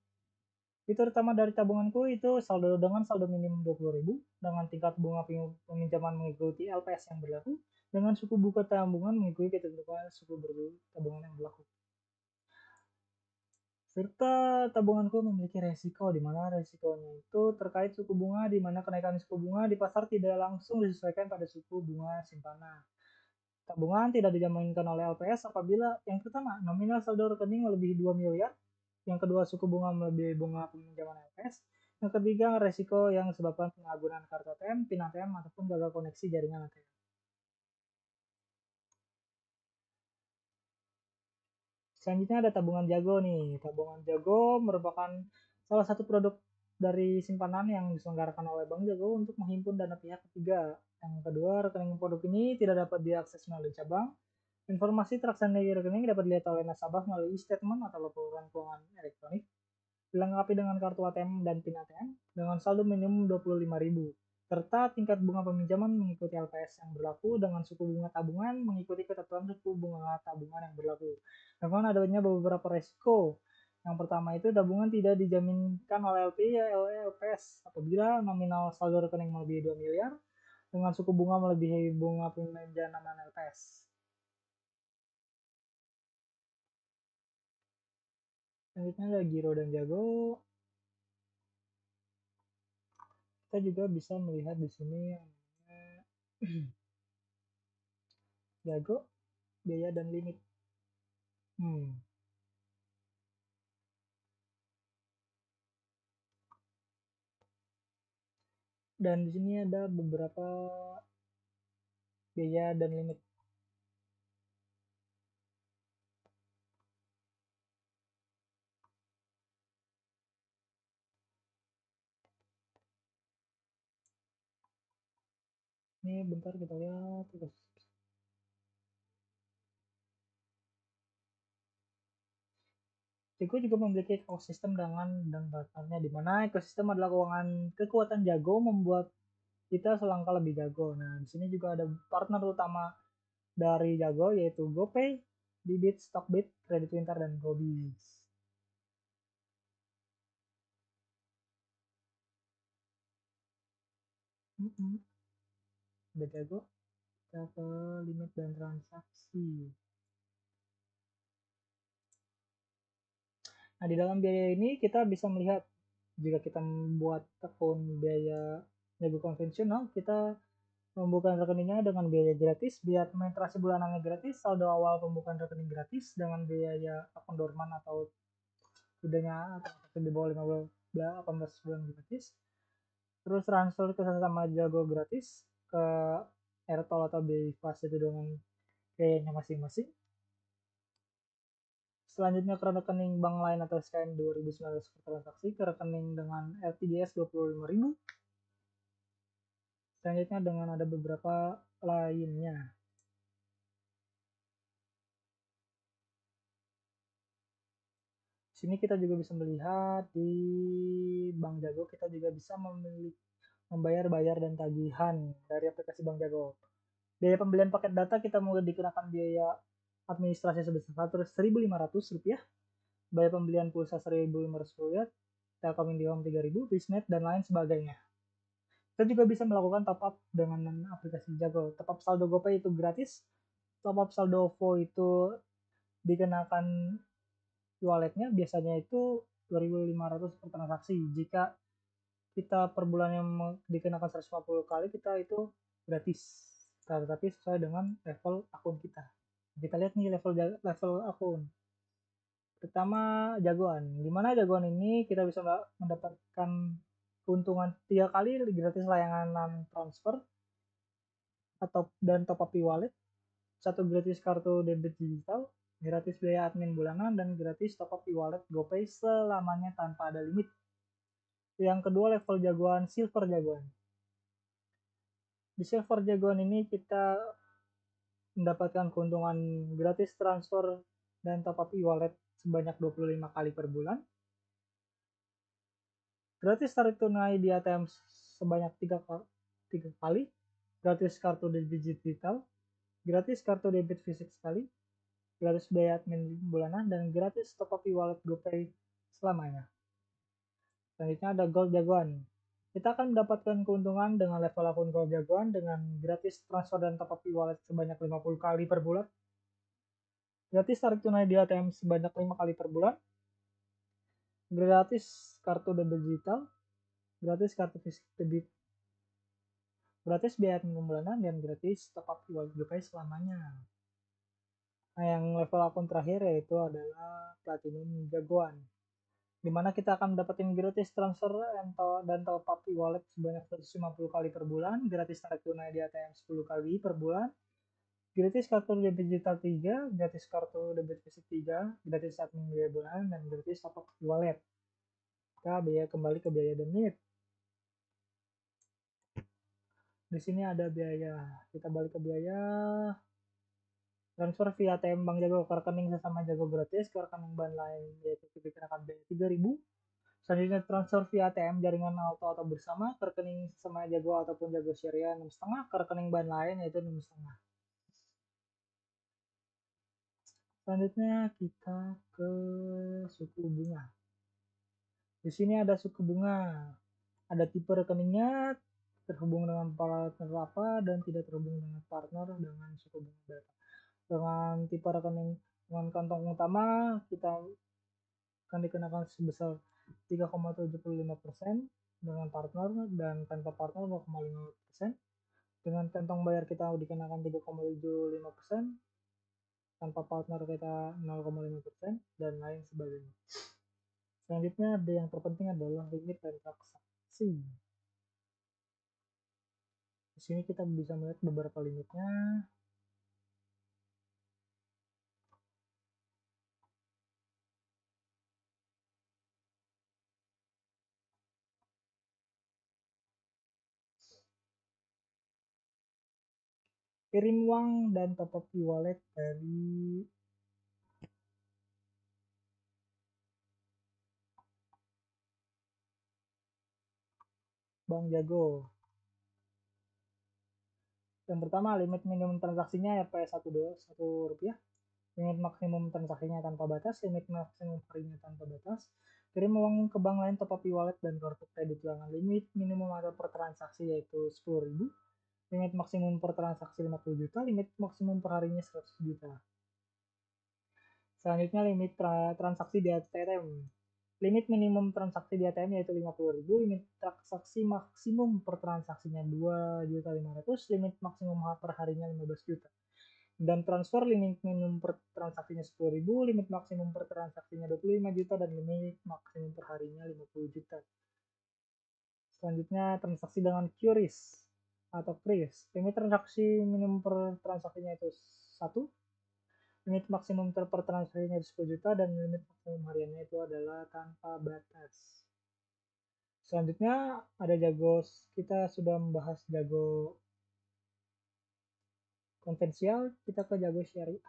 Fitur utama dari tabunganku itu saldo dengan saldo minimum 20.000 dengan tingkat bunga peminjaman mengikuti LPS yang berlaku, dengan suku bunga tabungan mengikuti ketentuan suku bunga tabungan yang berlaku. Serta tabunganku memiliki resiko, di mana resikonya itu terkait suku bunga, di mana kenaikan suku bunga di pasar tidak langsung disesuaikan pada suku bunga simpanan. Tabungan tidak dijaminkan oleh LPS apabila yang pertama, nominal saldo rekening melebihi 2 miliar, yang kedua, suku bunga melebihi bunga peminjaman LPS, yang ketiga, resiko yang disebabkan penyalahgunaan kartu ATM, PIN ATM, ataupun gagal koneksi jaringan ATM. Selanjutnya ada tabungan jago nih. Tabungan jago merupakan salah satu produk dari simpanan yang diselenggarakan oleh Bank Jago untuk menghimpun dana pihak ketiga. Yang kedua, rekening produk ini tidak dapat diakses melalui cabang. Informasi transaksi rekening dapat dilihat oleh nasabah melalui statement atau laporan keuangan elektronik, dilengkapi dengan kartu ATM dan PIN ATM dengan saldo minimum 25.000, serta tingkat bunga peminjaman mengikuti LPS yang berlaku dengan suku bunga tabungan mengikuti ketentuan suku bunga tabungan yang berlaku. Namun adanya beberapa resiko. Yang pertama itu tabungan tidak dijaminkan oleh LPS apabila nominal saldo rekening melebihi 2 miliar dengan suku bunga melebihi bunga peminjaman LPS. Selanjutnya ada Giro dan Jago. Kita juga bisa melihat di sini yang Jago, biaya dan limit. Dan di sini ada beberapa biaya dan limit. Ini bentar kita lihat terus. Jago juga memiliki ekosistem dan partnernya, di mana ekosistem adalah kekuatan Jago membuat kita selangkah lebih jago. Nah, di sini juga ada partner utama dari Jago yaitu GoPay, Bibit, Stockbit, Credit Winter, dan Gobis. Udah Jago, kita ke limit dan transaksi. Nah, di dalam biaya ini kita bisa melihat jika kita membuat akun biaya Jago konvensional, kita membuka rekeningnya dengan biaya gratis, biaya administrasi bulanannya gratis, saldo awal pembukaan rekening gratis dengan biaya akun dorman atau tidaknya atau di bawah 18 bulan gratis. Terus transfer ke sesama Jago gratis, ke Airtol atau BIFAS itu dengan biayanya masing-masing. Selanjutnya ke rekening bank lain atau SKN 2019 per transaksi, ke rekening dengan RTGS 25.000. Selanjutnya dengan ada beberapa lainnya. Sini kita juga bisa melihat di Bank Jago kita juga bisa membayar bayar dan tagihan dari aplikasi Bank Jago. Biaya pembelian paket data kita mulai dikenakan biaya administrasi sebesar Rp1.500, biaya pembelian pulsa Rp1.500, Telkom IndiHome Rp3.000, Bisnet, dan lain sebagainya. Kita juga bisa melakukan top up dengan aplikasi Jago. Top up saldo GoPay itu gratis, top up saldo OVO itu dikenakan walletnya biasanya itu 2.500 per transaksi. Jika kita per bulannya dikenakan 150 kali, kita itu gratis. Tapi sesuai dengan level akun kita. Kita lihat nih level akun. Pertama, jagoan. Dimana jagoan ini kita bisa mendapatkan keuntungan 3 kali gratis layanan transfer dan top up e-wallet, 1 gratis kartu debit digital, gratis biaya admin bulanan, dan gratis top up e-wallet GoPay selamanya tanpa ada limit. Yang kedua, level jagoan silver jagoan. Di silver jagoan ini kita mendapatkan keuntungan gratis transfer dan top up e-wallet sebanyak 25 kali per bulan, gratis tarik tunai di ATM sebanyak 3 kali, gratis kartu debit digital, gratis kartu debit fisik sekali, gratis biaya admin bulanan, dan gratis top up e-wallet GoPay selamanya. Selanjutnya ada gold jagoan. Kita akan mendapatkan keuntungan dengan level akun gold jagoan dengan gratis transfer dan top up e-wallet sebanyak 50 kali per bulan. Gratis tarik tunai di ATM sebanyak 5 kali per bulan. Gratis kartu debit digital. Gratis kartu fisik debit. Gratis biaya admin bulanan dan gratis top up e-wallet GoPay selamanya. Nah, yang level akun terakhir yaitu adalah platinum jagoan, dimana kita akan mendapatkan gratis transfer dan top up e-wallet sebanyak 150 kali per bulan, gratis tarik tunai di ATM 10 kali per bulan, gratis kartu debit digital 3, gratis kartu debit fisik 3, gratis admin biaya bulanan, dan gratis top up e-wallet. Kita kembali ke biaya dan limit. Di sini ada biaya. Kita balik ke biaya. Transfer via ATM Bank Jago ke rekening sesama Jago gratis ke rekening bank lain, yaitu dikenakan biaya 3.000. Selanjutnya transfer via ATM jaringan auto atau bersama ke rekening sesama Jago ataupun Jago Syariah 6,5 ke rekening bank lain yaitu 6,5. Selanjutnya kita ke suku bunga. Di sini ada suku bunga. Ada tipe rekeningnya, terhubung dengan partner apa dan tidak terhubung dengan partner dengan suku bunga berapa. Dengan tipe rekening dengan kantong utama kita akan dikenakan sebesar 3,75%, dengan partner dan tanpa partner 0,5%. Dengan kantong bayar kita dikenakan 3,75%, tanpa partner kita 0,5%, dan lain sebagainya. Selanjutnya ada yang terpenting adalah limit dan transaksi. Di sini kita bisa melihat beberapa limitnya. Kirim uang dan top up e-wallet dari Bank Jago. Yang pertama, limit minimum transaksinya Rp1 rupiah. Limit maksimum transaksinya tanpa batas, limit maksimum harinya tanpa batas. Kirim uang ke bank lain, top up e-wallet dan kartu kredit dengan limit minimum atau per transaksi yaitu 10.000. Limit maksimum per transaksi 50 juta, limit maksimum per harinya 100 juta. Selanjutnya limit transaksi di ATM. Limit minimum transaksi di ATM yaitu 50.000, limit transaksi maksimum per transaksinya 2.500.000, limit maksimum per harinya 15 juta. Dan transfer limit minimum per transaksinya 10.000, limit maksimum per transaksinya 25 juta, dan limit maksimum per harinya 50 juta. Selanjutnya transaksi dengan QRIS atau KRIS. Limit transaksi minimum per transaksinya itu 1, limit maksimum per transaksinya 10 juta, dan limit maksimum hariannya itu adalah tanpa batas. Selanjutnya ada Jago, kita sudah membahas Jago konvensional, kita ke Jago Syariah.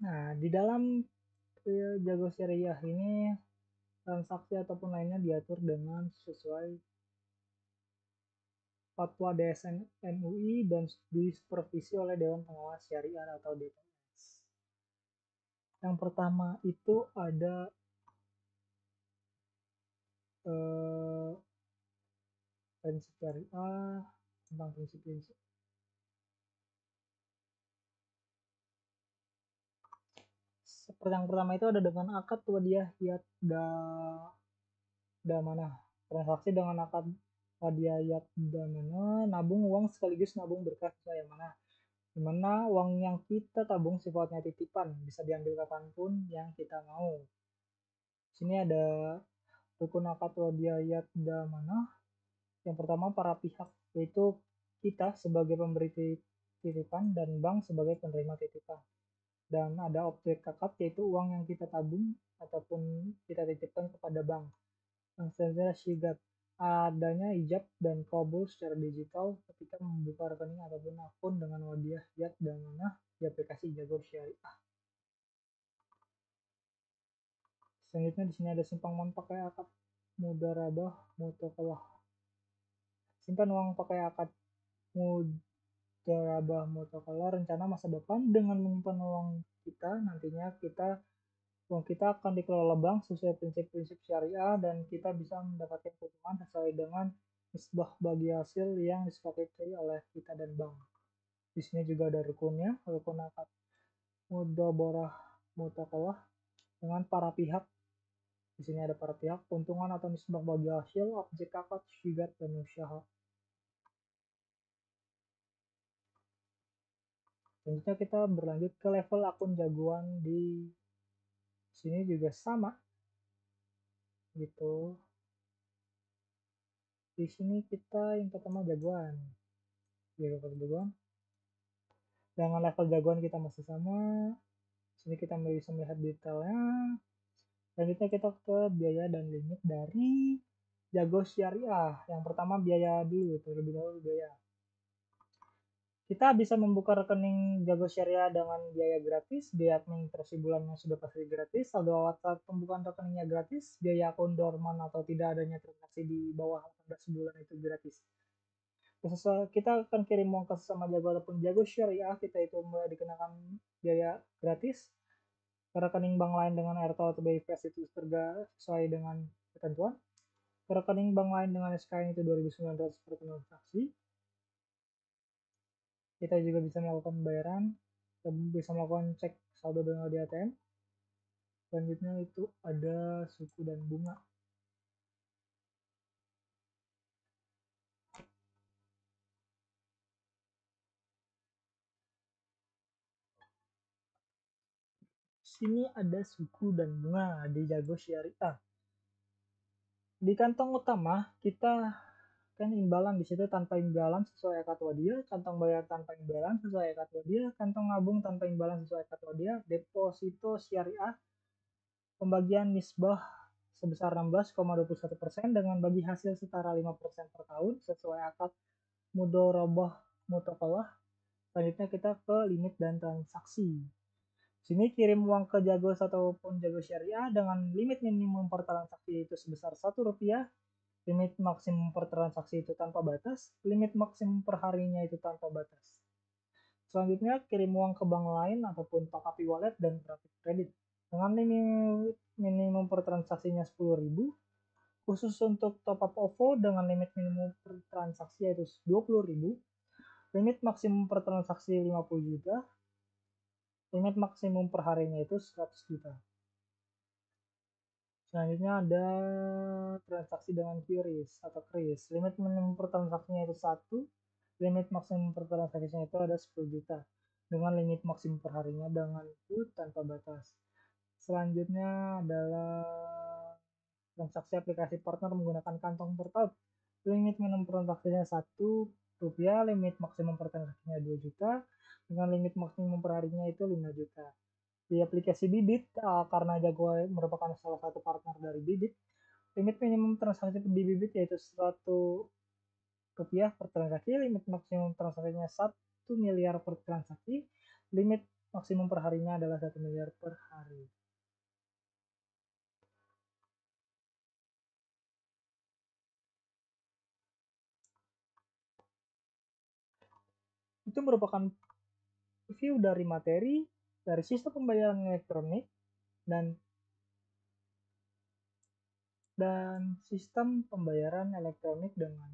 Nah, di dalam Jago Syariah ini transaksi ataupun lainnya diatur dengan sesuai fatwa DSN MUI dan disupervisi oleh Dewan Pengawas Syariah atau DPS. Yang pertama itu ada prinsip syariah, tentang prinsip-prinsip. Seperti yang pertama itu ada dengan akad wadiah yat damana. Transaksi dengan akad wadiah yat damana, nabung uang sekaligus nabung berkas yang mana? Dimana uang yang kita tabung sifatnya titipan, bisa diambil kapanpun yang kita mau. Sini ada rukun akad wadiah yat damana. Yang pertama para pihak, yaitu kita sebagai pemberi titipan dan bank sebagai penerima titipan. Dan ada objek akad yaitu uang yang kita tabung ataupun kita titipkan kepada bank. Yang selanjutnya syigat, adanya ijab dan kabul secara digital ketika membuka rekening ataupun akun dengan wadiah yat dan mana di aplikasi Jago Syariah. Selanjutnya di sini ada simpan uang pakai akad mudharabah mutaqallah. Simpan uang pakai akad mudharabah mutaqallah rencana masa depan. Dengan menyimpan uang kita, nantinya uang kita akan dikelola bank sesuai prinsip-prinsip syariah dan kita bisa mendapatkan keuntungan sesuai dengan nisbah bagi hasil yang disepakati oleh kita dan bank. Di sini juga ada rukunnya, rukun akad mudhabarah mutaqallah dengan para pihak. Di sini ada para pihak, keuntungan atau nisbah bagi hasil, objek akad, syigat, dan usaha. Selanjutnya kita berlanjut ke level akun jagoan. Di sini juga sama gitu. Di sini kita yang pertama jagoan. Jagoan. Dengan level jagoan kita masih sama. Di sini kita bisa melihat detailnya. Selanjutnya kita ke biaya dan limit dari jago syariah. Yang pertama biaya dulu, terlebih dahulu biaya. Kita bisa membuka rekening jago syariah dengan biaya gratis, biaya administrasi bulannya sudah pasti gratis, saldo awal saat pembukaan rekeningnya gratis, biaya akun dorman atau tidak adanya transaksi di bawah 18 bulan itu gratis. Kita akan kirim uang ke sesama jago ataupun jago syariah, kita itu mulai dikenakan biaya gratis. Ke rekening bank lain dengan RTO atau BIPS itu sesuai dengan ketentuan. Ke rekening bank lain dengan SKN itu 2.900 per transaksi. Kita juga bisa melakukan pembayaran, bisa melakukan cek saldo dana di ATM. Selanjutnya itu ada suku dan bunga. Sini ada suku dan bunga di jago syariah. Di kantong utama kita kan imbalan di situ tanpa imbalan sesuai akad wadiah, kantong bayar tanpa imbalan sesuai akad wadiah, kantong nabung tanpa imbalan sesuai akad wadiah, deposito syariah, pembagian nisbah sebesar 16,21% dengan bagi hasil setara 5% per tahun sesuai akad mudharabah mutaqallah. Selanjutnya kita ke limit dan transaksi. Sini kirim uang ke jago ataupun jago syariah dengan limit minimum per transaksi itu sebesar Rp1, limit maksimum per transaksi itu tanpa batas, limit maksimum per harinya itu tanpa batas. Selanjutnya kirim uang ke bank lain ataupun pakai wallet dan grafik kredit dengan limit minimum per transaksinya 10.000, khusus untuk top up OVO dengan limit minimum per transaksi yaitu 20.000, limit maksimum per transaksi 50 juta, limit maksimum per harinya itu 100 juta. Selanjutnya ada transaksi dengan QRIS atau KRIS. Limit minimum per transaksinya itu 1, limit maksimum per transaksinya itu ada 10 juta. Dengan limit maksimum per harinya dengan itu tanpa batas. Selanjutnya adalah transaksi aplikasi partner menggunakan kantong portal. Limit minimum transaksinya Rp1, limit maksimum per transaksinya 2 juta, dengan limit maksimum per harinya itu 5 juta. Di aplikasi Bibit, karena Jago merupakan salah satu partner dari Bibit, limit minimum transaksi di Bibit yaitu Rp100 per transaksi, limit maksimum transaksinya 1 miliar per transaksi, limit maksimum per harinya adalah 1 miliar per hari. Itu merupakan review dari materi dari sistem pembayaran elektronik dan sistem pembayaran elektronik dengan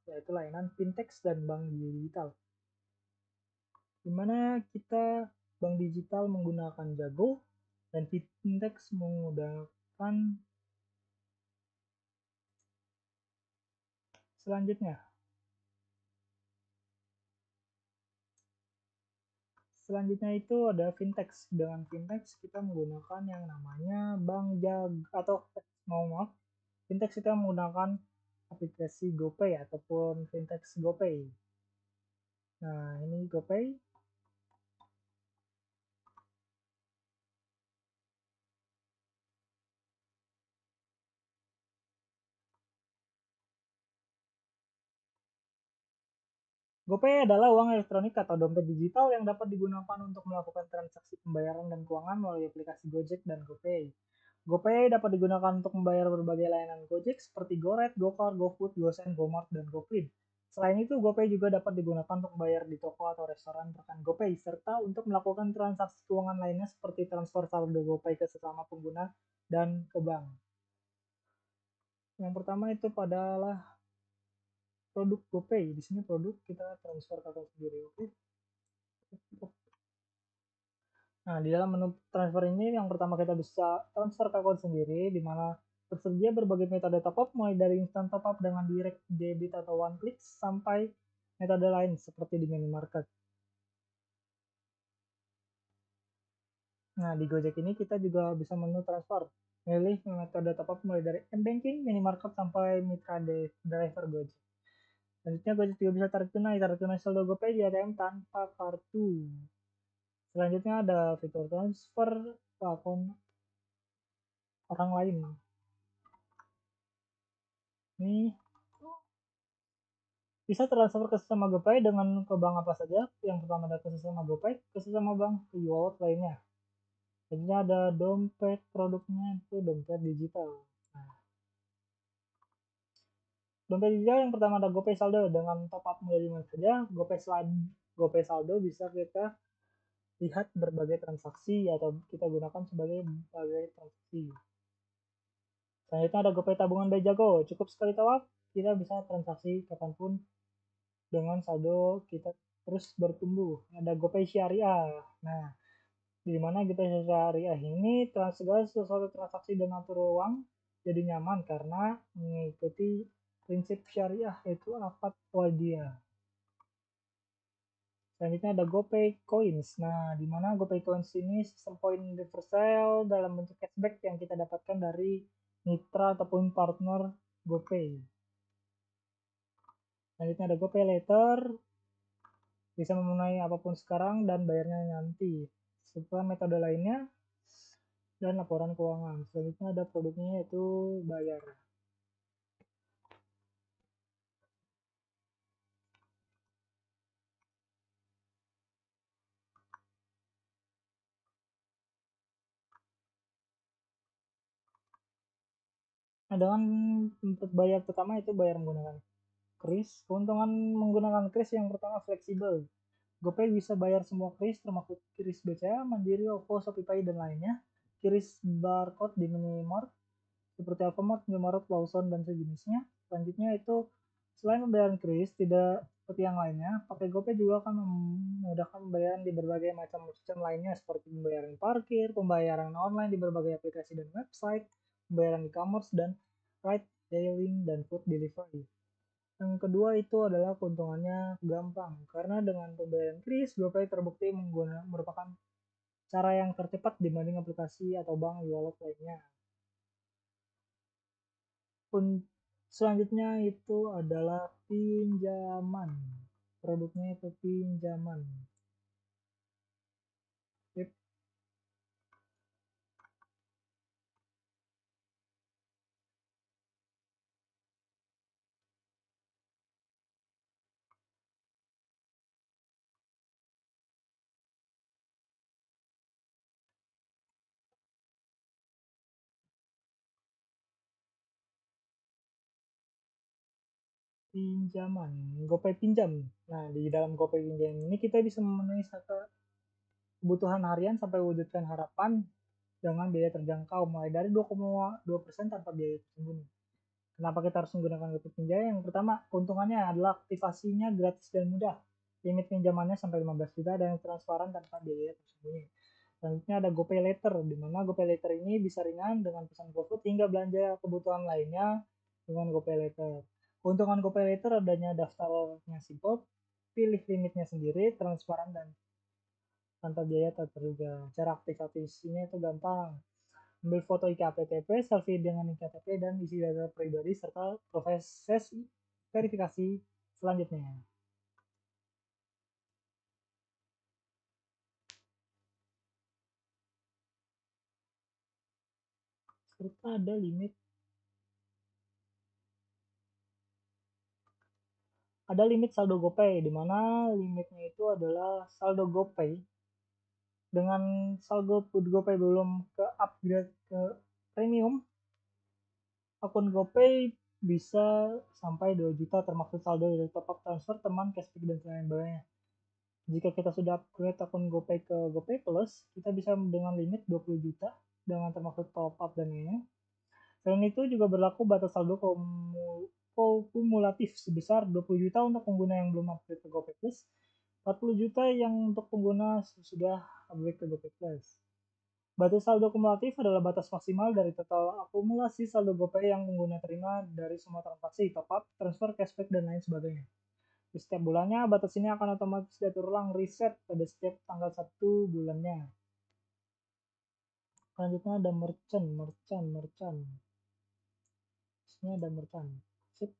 yaitu layanan fintech dan bank digital, di mana kita bank digital menggunakan Jago dan fintech menggunakan selanjutnya. Selanjutnya itu ada fintech. Dengan fintech kita menggunakan yang namanya bank Jago atau maaf, fintech kita menggunakan aplikasi GoPay ataupun fintech GoPay. Nah, ini GoPay. GoPay adalah uang elektronik atau dompet digital yang dapat digunakan untuk melakukan transaksi pembayaran dan keuangan melalui aplikasi Gojek dan GoPay. GoPay dapat digunakan untuk membayar berbagai layanan Gojek seperti GoRed, GoCar, GoFood, GoSend, GoMart, dan GoClean. Selain itu, GoPay juga dapat digunakan untuk membayar di toko atau restoran rekan GoPay, serta untuk melakukan transaksi keuangan lainnya seperti transfer saldo GoPay ke sesama pengguna dan ke bank. Yang pertama itu adalah produk GoPay. Di sini produk kita transfer ke akun sendiri, oke? Nah, di dalam menu transfer ini yang pertama kita bisa transfer ke akun sendiri, di mana tersedia berbagai metode top up mulai dari instant top up dengan direct debit atau one click sampai metode lain seperti di minimarket. Nah, di Gojek ini kita juga bisa menu transfer. Pilih metode top up mulai dari m-banking, minimarket sampai mitra driver Gojek. Selanjutnya Gojek juga bisa tarik tunai saldo GoPay di ATM tanpa kartu. Selanjutnya ada fitur transfer ke akun orang lain. Ini bisa transfer ke sesama GoPay dengan ke bank apa saja. Yang pertama ada ke sesama GoPay, ke sesama bank, ke e-wallet lainnya. Selanjutnya ada dompet, produknya itu dompet digital. Nah, dompet digital yang pertama ada GoPay Saldo dengan top up mulai di mana saja. GoPay Saldo bisa kita lihat berbagai transaksi atau kita gunakan sebagai berbagai transaksi. Selanjutnya ada GoPay Tabungan by Jago. Cukup sekali top up, kita bisa transaksi kapanpun dengan saldo kita terus bertumbuh. Ada GoPay Syariah. Nah, di mana GoPay Syariah ini segala sesuatu transaksi dan atur uang jadi nyaman karena mengikuti prinsip syariah yaitu akad wadiah. Selanjutnya ada GoPay Coins. Nah, di mana GoPay Coins ini sistem poin reversal dalam bentuk cashback yang kita dapatkan dari mitra ataupun partner GoPay. Selanjutnya ada GoPay Later, bisa mengenai apapun sekarang dan bayarnya nanti. Serta metode lainnya dan laporan keuangan. Selanjutnya ada produknya yaitu bayar. Nah, dengan untuk bayar pertama itu bayar menggunakan kris. Keuntungan menggunakan kris yang pertama fleksibel. GoPay bisa bayar semua kris termasuk kris BCA, Mandiri, OVO, ShopeePay, dan lainnya. Kris barcode di Minimart seperti Alfamart, Indomaret, Lawson, dan sejenisnya. Selanjutnya itu selain pembayaran kris, tidak seperti yang lainnya, pakai GoPay juga akan memudahkan pembayaran di berbagai macam sistem lainnya seperti pembayaran parkir, pembayaran online di berbagai aplikasi dan website, pembayaran e-commerce, dan ride hailing dan food delivery. Yang kedua itu adalah keuntungannya gampang, karena dengan pembayaran kris, GoPay terbukti merupakan cara yang tercepat dibanding aplikasi atau bank e-wallet lainnya. Selanjutnya itu adalah pinjaman. Produknya itu pinjaman. Yep. Pinjaman, GoPay pinjam. Nah, di dalam GoPay pinjam ini kita bisa memenuhi kebutuhan harian sampai wujudkan harapan dengan biaya terjangkau mulai dari 2,2% tanpa biaya tersembunyi. Kenapa kita harus menggunakan GoPay pinjam? Yang pertama, keuntungannya adalah aktivasinya gratis dan mudah. Limit pinjamannya sampai 15 juta dan transparan tanpa biaya tersembunyi. Selanjutnya ada GoPay Later, di mana GoPay Later ini bisa ringan dengan pesan GoFood hingga belanja kebutuhan lainnya dengan GoPay Later. Keuntungan GoPay Later adanya daftarnya simpel, pilih limitnya sendiri, transparan dan tanpa biaya tak terduga. Cara aktivasinya itu gampang. Ambil foto IKTP, selfie dengan IKTP, dan isi data pribadi serta proses verifikasi selanjutnya. Serta ada limit saldo GoPay, di mana limitnya itu adalah saldo GoPay dengan saldo GoPay belum ke upgrade ke premium, akun GoPay bisa sampai 2 juta termasuk saldo dari top up transfer, teman, cashback, dan sebagainya. Jika kita sudah upgrade akun GoPay ke GoPay Plus, kita bisa dengan limit 20 juta dengan termasuk top up dan lainnya. Selain itu juga berlaku batas saldo kumulatif sebesar 20 juta untuk pengguna yang belum upgrade ke GoPay Plus, 40 juta yang untuk pengguna sudah upgrade ke GoPay Plus. Batas saldo kumulatif adalah batas maksimal dari total akumulasi saldo GoPay yang pengguna terima dari semua transaksi, top up, transfer, cashback, dan lain sebagainya. Di setiap bulannya, batas ini akan otomatis diatur ulang reset pada setiap tanggal 1 bulannya. Selanjutnya ada merchant. Sini ada merchant. Sip.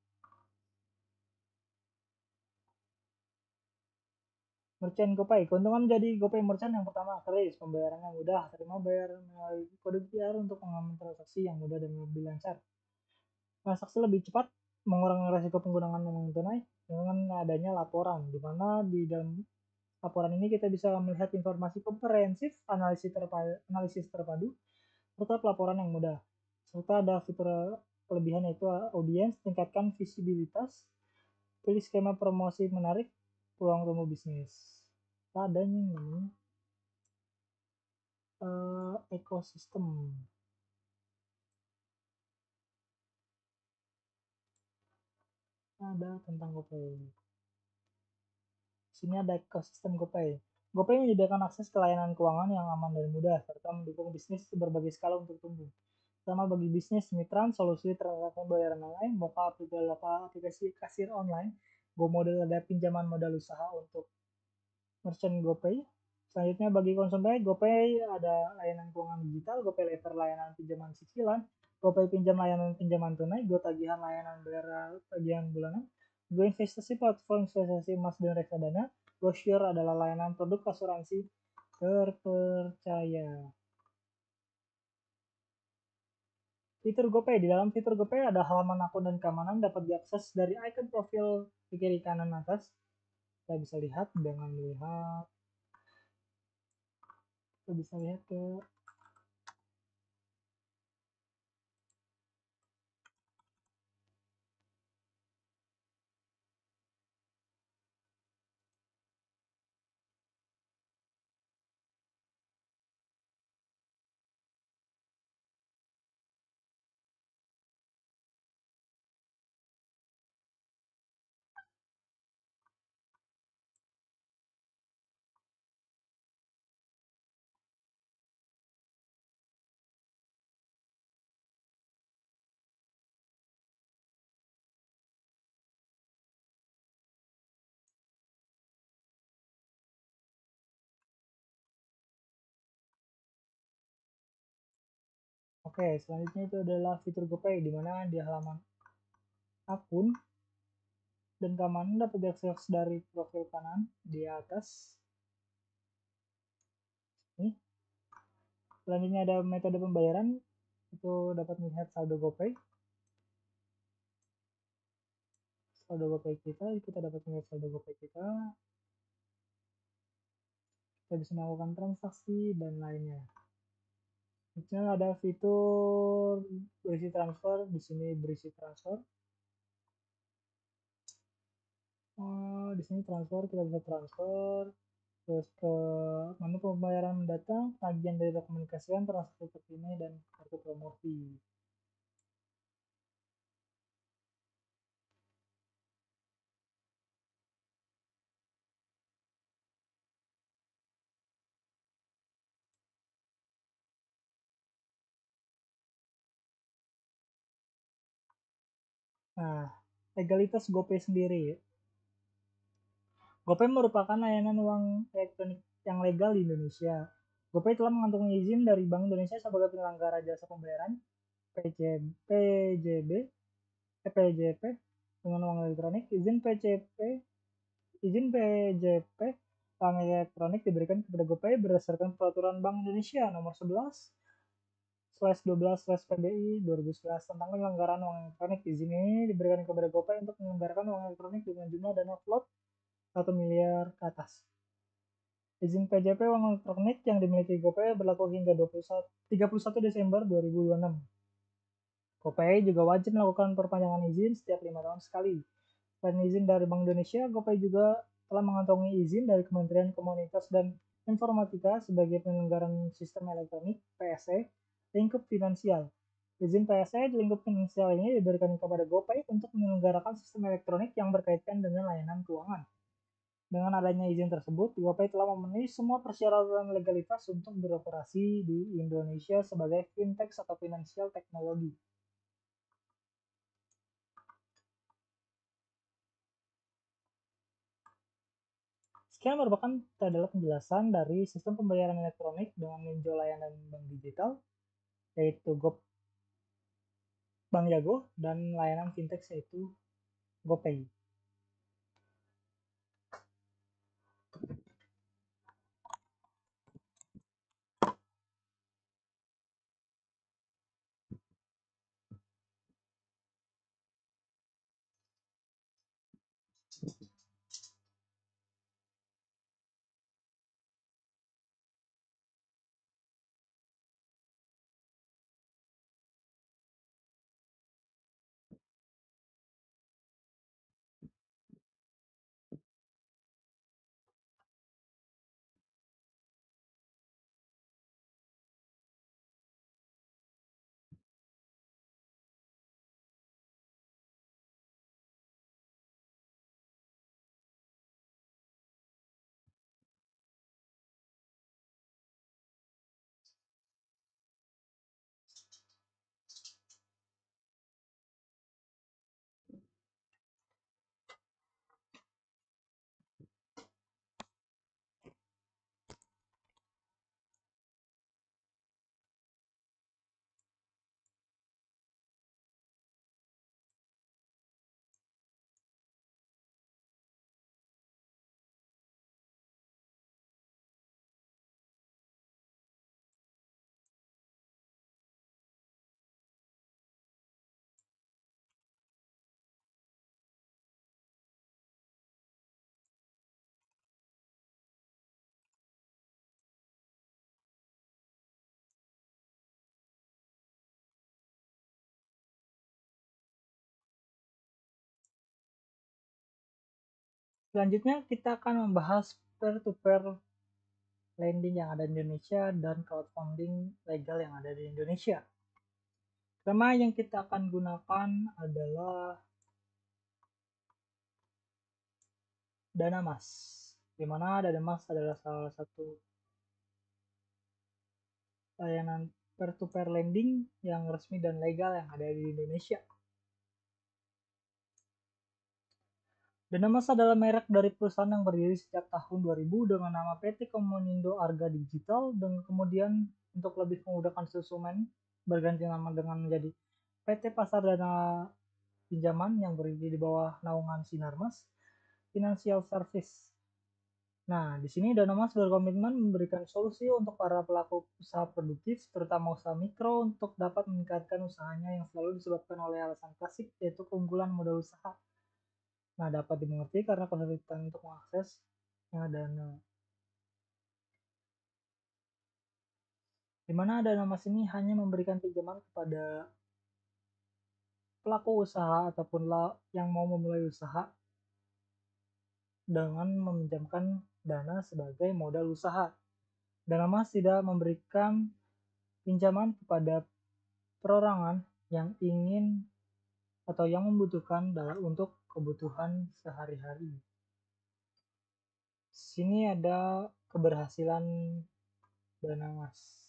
Merchant GoPay. Keuntungan menjadi GoPay merchant yang pertama, kris, pembayarannya mudah, terima bayar melalui kode QR untuk pengaman transaksi yang mudah dan lebih lancar. Transaksi lebih cepat, mengurangi resiko penggunaan uang tunai dengan adanya laporan, di mana di dalam laporan ini kita bisa melihat informasi komprehensif, analisis terpadu, serta pelaporan yang mudah. Serta ada fitur kelebihan yaitu audiens, tingkatkan visibilitas, pilih skema promosi menarik, peluang tumbuh bisnis. Ada nih namanya ekosistem. Ada tentang GoPay. Sini ada ekosistem GoPay. GoPay menyediakan akses ke layanan keuangan yang aman dan mudah, serta mendukung bisnis berbagai skala untuk tumbuh. Sama bagi bisnis Mitran, solusi transaksi pembayaran online, buka aplikasi kasir online, Go model ada pinjaman modal usaha untuk merchant GoPay. Selanjutnya bagi konsumen, GoPay ada layanan keuangan digital, GoPay Later layanan pinjaman cicilan, GoPay pinjam layanan pinjaman tunai, Go tagihan layanan bayar tagihan bulanan, Go investasi platform investasi emas dan reksadana, Go Share adalah layanan produk asuransi terpercaya. Fitur GoPay. Di dalam fitur GoPay ada halaman akun dan keamanan dapat diakses dari icon profil di kiri kanan atas. Kita bisa lihat dengan melihat, kita bisa lihat ke Oke, selanjutnya itu adalah fitur GoPay di mana di halaman akun dan keamanan dapat diakses dari profil kanan di atas. Nih. Selanjutnya ada metode pembayaran, itu dapat melihat saldo GoPay. Saldo GoPay kita dapat melihat saldo GoPay kita. Kita bisa melakukan transaksi dan lainnya. Selanjutnya ada fitur berisi transfer, di sini berisi transfer. Di sini transfer, kita bisa transfer terus ke menu pembayaran mendatang, tagihan dari komunikasian, transaksi terkini, dan kartu promosi. Nah, legalitas GoPay sendiri. GoPay merupakan layanan uang elektronik yang legal di Indonesia. GoPay telah mengantongi izin dari Bank Indonesia sebagai penyelenggara jasa pembayaran PJP dengan uang elektronik. Izin PJP uang elektronik diberikan kepada GoPay berdasarkan peraturan Bank Indonesia nomor 11/12/PBI 2011 tentang penyelenggaraan uang elektronik. Izin ini diberikan kepada GoPay untuk menyelenggarakan uang elektronik dengan jumlah dana float 1 miliar ke atas. Izin PJP uang elektronik yang dimiliki GoPay berlaku hingga 31 Desember 2026. GoPay juga wajib melakukan perpanjangan izin setiap 5 tahun sekali. Selain izin dari Bank Indonesia, GoPay juga telah mengantongi izin dari Kementerian Komunikasi dan Informatika sebagai penyelenggaraan sistem elektronik (PSE) lingkup finansial. Izin PSE di lingkup finansial ini diberikan kepada GoPay untuk menyelenggarakan sistem elektronik yang berkaitan dengan layanan keuangan. Dengan adanya izin tersebut, GoPay telah memenuhi semua persyaratan legalitas untuk beroperasi di Indonesia sebagai fintech atau financial technology. Sekian merupakan adalah penjelasan dari sistem pembayaran elektronik dengan meninjau layanan bank digital, yaitu Bank Jago, dan layanan fintech yaitu GoPay. Selanjutnya kita akan membahas peer-to-peer lending yang ada di Indonesia dan crowdfunding legal yang ada di Indonesia. Tema yang kita akan gunakan adalah Dana Mas, di mana Dana Mas adalah salah satu layanan peer-to-peer lending yang resmi dan legal yang ada di Indonesia. Dana Mas adalah merek dari perusahaan yang berdiri sejak tahun 2000 dengan nama PT Komonindo Arga Digital, dan kemudian untuk lebih memudahkan konsumen berganti nama dengan menjadi PT Pasar Dana Pinjaman yang berdiri di bawah naungan Sinarmas Financial Service. Nah, di sini Dana Mas berkomitmen memberikan solusi untuk para pelaku usaha produktif, terutama usaha mikro, untuk dapat meningkatkan usahanya yang selalu disebabkan oleh alasan klasik, yaitu keunggulan modal usaha. Nah, dapat dimengerti karena kesulitan untuk mengakses dana. Di mana Dana Mas ini hanya memberikan pinjaman kepada pelaku usaha ataupun yang mau memulai usaha dengan meminjamkan dana sebagai modal usaha. Dana Mas tidak memberikan pinjaman kepada perorangan yang ingin atau yang membutuhkan untuk kebutuhan sehari-hari. Sini ada keberhasilan Dana Mas.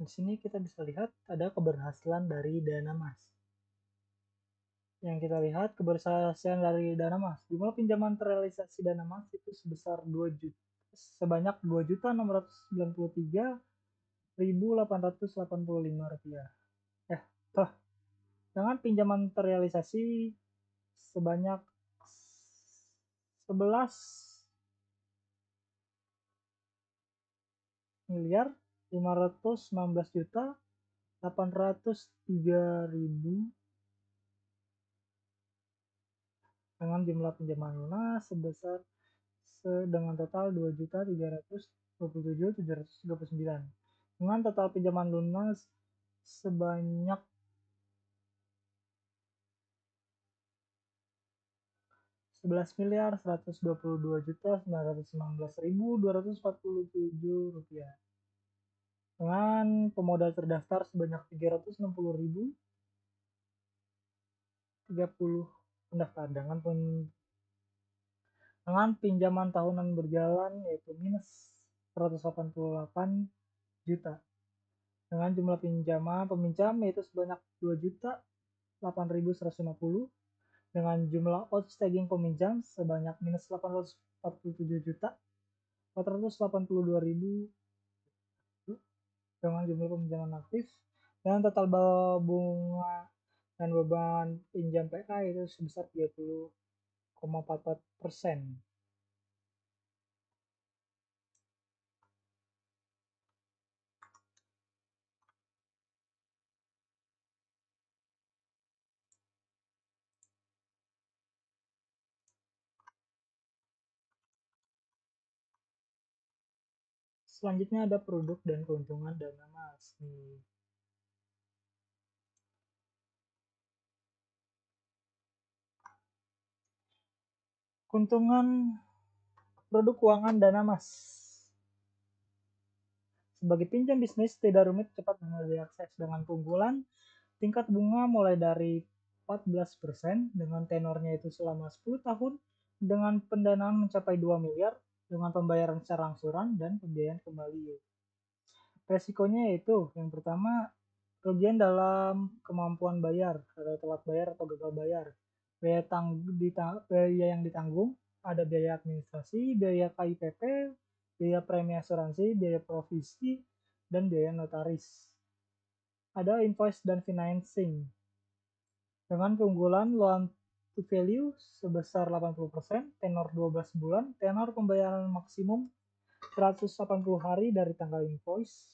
Di sini kita bisa lihat ada keberhasilan dari dana mas. Yang kita lihat keberhasilan dari dana mas. Jumlah pinjaman terrealisasi dana mas itu sebesar 2 juta, sebanyak 2.693.885 rupiah. Toh, dengan pinjaman terrealisasi sebanyak 11 miliar 519 juta 803.000 dengan jumlah pinjaman lunas sebesar dengan total 2.327.739 dengan total pinjaman lunas sebanyak 11.122.919.247 rupiah dengan pemodal terdaftar sebanyak 360.030 pendaftar dengan pinjaman tahunan berjalan yaitu minus 188 juta dengan jumlah peminjam yaitu sebanyak 2.008.150 dengan jumlah outstanding peminjam sebanyak minus 847 juta 482.000 dengan jumlah peminjaman aktif dan total bunga dan beban pinjam PK itu sebesar 30,44%. Selanjutnya ada produk dan keuntungan dana mas. Keuntungan produk keuangan dana mas. Sebagai pinjam bisnis tidak rumit, cepat, mudah diakses dengan keunggulan tingkat bunga mulai dari 14% dengan tenornya itu selama 10 tahun dengan pendanaan mencapai 2 miliar dengan pembayaran secara angsuran dan pembiayaan kembali. Resikonya yaitu yang pertama kerugian dalam kemampuan bayar atau telat bayar atau gagal bayar. Biaya yang ditanggung ada biaya administrasi, biaya KIPP, biaya premi asuransi, biaya provisi, dan biaya notaris. Ada invoice dan financing. Dengan keunggulan loan to value sebesar 80%, tenor 12 bulan, tenor pembayaran maksimum 180 hari dari tanggal invoice.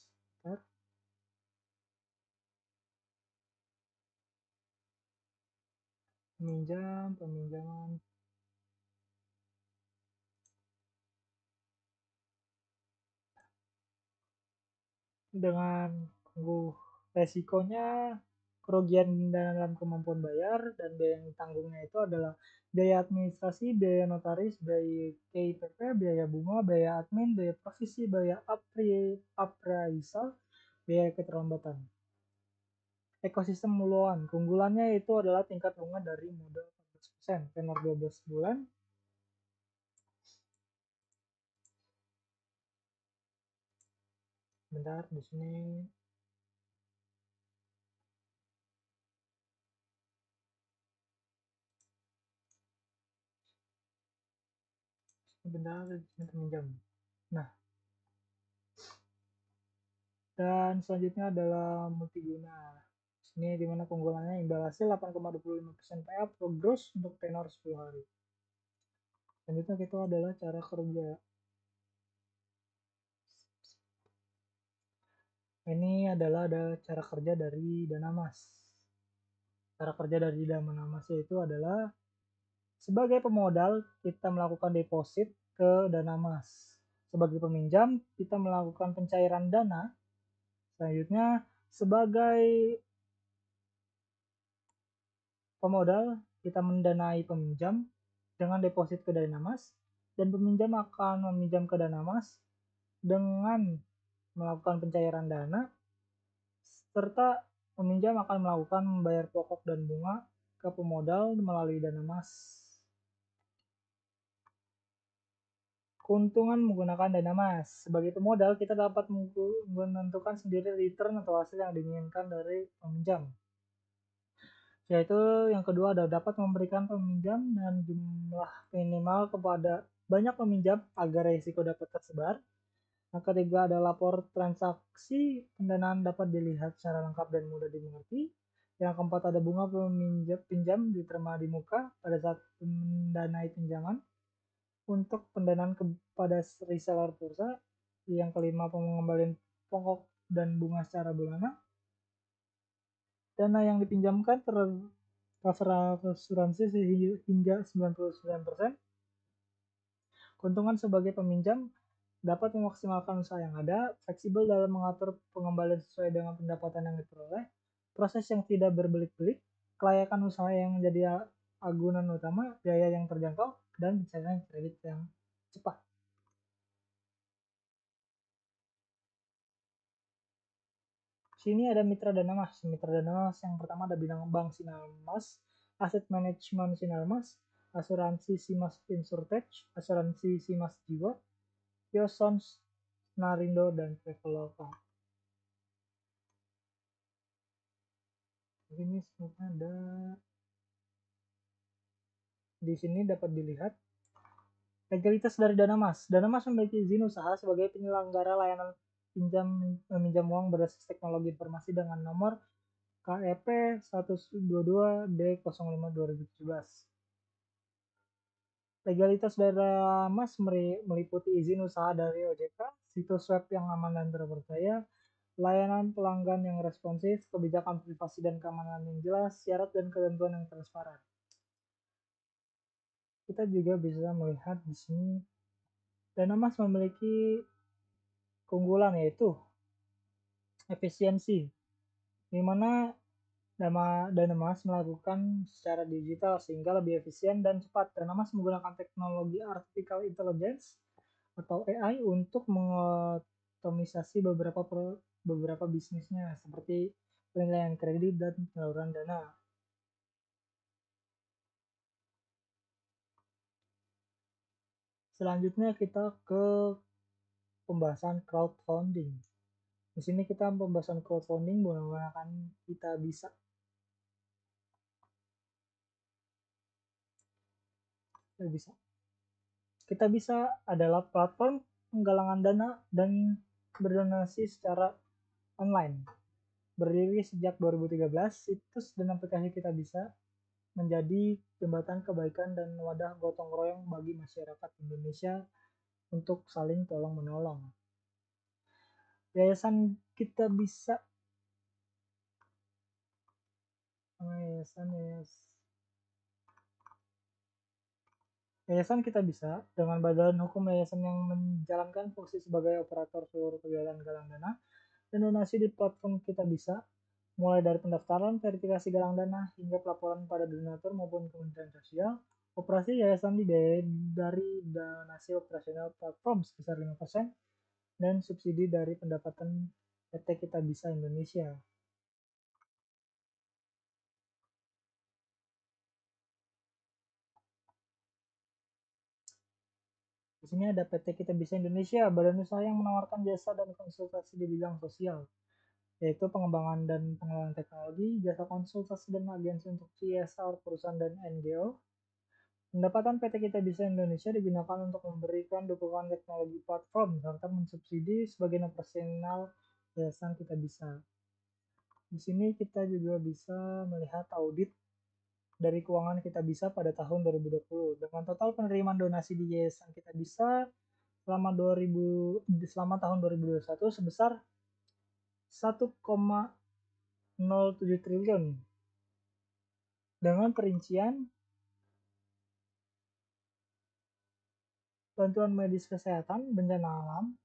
Peminjaman dengan resikonya kerugian dalam kemampuan bayar dan biaya yang ditanggungnya itu adalah biaya administrasi, biaya notaris, biaya KIPP, biaya bunga, biaya admin, biaya provisi, biaya appraisal, biaya keterlambatan. Ekosistem loan, keunggulannya itu adalah tingkat bunga dari modal 14%, tenor 12 bulan, bentar di sini bentar di sini peminjam. Nah, dan selanjutnya adalah multiguna. Ini dimana keunggulannya imbal hasil 8,25% PA per gross untuk tenor 10 hari. Selanjutnya itu adalah cara kerja. Ini adalah cara kerja dari dana mas. Cara kerja dari dana mas itu adalah sebagai pemodal kita melakukan deposit ke dana mas. Sebagai peminjam kita melakukan pencairan dana. Selanjutnya sebagai pemodal kita mendanai peminjam dengan deposit ke dana mas dan peminjam akan meminjam ke dana mas dengan melakukan pencairan dana serta peminjam akan melakukan membayar pokok dan bunga ke pemodal melalui dana mas. Keuntungan menggunakan dana emas. Sebagai pemodal, kita dapat menentukan sendiri return atau hasil yang diinginkan dari peminjam. Yaitu yang kedua adalah dapat memberikan peminjam dan jumlah minimal kepada banyak peminjam agar risiko dapat tersebar. Yang ketiga ada lapor transaksi pendanaan dapat dilihat secara lengkap dan mudah dimengerti. Yang keempat ada bunga pinjam diterima di muka pada saat mendanai pinjaman untuk pendanaan kepada reseller pulsa. Yang kelima pengembalian pokok dan bunga secara bulanan. Dana yang dipinjamkan tercover asuransi hingga 99%. Keuntungan sebagai peminjam dapat memaksimalkan usaha yang ada, fleksibel dalam mengatur pengembalian sesuai dengan pendapatan yang diperoleh, proses yang tidak berbelit-belit, kelayakan usaha yang menjadi agunan utama, biaya yang terjangkau, dan pencairan kredit yang cepat. Sini ada mitra dana mas. Mitra dana mas yang pertama ada bidang bank Sinarmas, aset manajemen Sinarmas, asuransi Simas Insurtech, asuransi Simas Jiwa, Yosons, Narindo, dan Traveloka. Ini sebenarnya ada di sini dapat dilihat legalitas dari dana mas. Dana mas memiliki izin usaha sebagai penyelenggara layanan meminjam uang berbasis teknologi informasi dengan nomor KEP 122D05 2017. Legalitas dana mas meliputi izin usaha dari OJK, situs web yang aman dan terpercaya, layanan pelanggan yang responsif, kebijakan privasi dan keamanan yang jelas, syarat dan ketentuan yang transparan. Kita juga bisa melihat di sini dana mas memiliki keunggulan yaitu efisiensi, di mana dana mas melakukan secara digital sehingga lebih efisien dan cepat. Dana mas menggunakan teknologi artificial intelligence atau AI untuk mengotomisasi beberapa bisnisnya seperti penilaian kredit dan penyaluran dana. Selanjutnya kita ke pembahasan crowdfunding. Di sini kita pembahasan crowdfunding menggunakan kita bisa adalah platform penggalangan dana dan berdonasi secara online. Berdiri sejak 2013, situs dan aplikasi kita bisa menjadi jembatan kebaikan dan wadah gotong royong bagi masyarakat Indonesia untuk saling tolong menolong. Yayasan kita bisa Yayasan kita bisa dengan badan hukum yayasan yang menjalankan fungsi sebagai operator seluruh kegiatan galang dana dan donasi di platform kita bisa, mulai dari pendaftaran, verifikasi galang dana, hingga pelaporan pada donatur maupun Kementerian Sosial. Operasi yayasan dibiayai dari donasi operasional platform sebesar 5% dan subsidi dari pendapatan PT Kita Bisa Indonesia. Di sini ada PT Kita Bisa Indonesia, badan usaha yang menawarkan jasa dan konsultasi di bidang sosial, yaitu pengembangan dan pengelolaan teknologi, jasa konsultasi dan agensi untuk CSR perusahaan dan NGO. Pendapatan PT Kita Bisa Indonesia digunakan untuk memberikan dukungan teknologi platform serta mensubsidi sebagian operasional yayasan Kita Bisa. Di sini kita juga bisa melihat audit dari keuangan Kita Bisa pada tahun 2020 dengan total penerimaan donasi di yayasan Kita Bisa selama tahun 2021 sebesar 1,07 triliun dengan perincian bantuan medis kesehatan, bencana alam,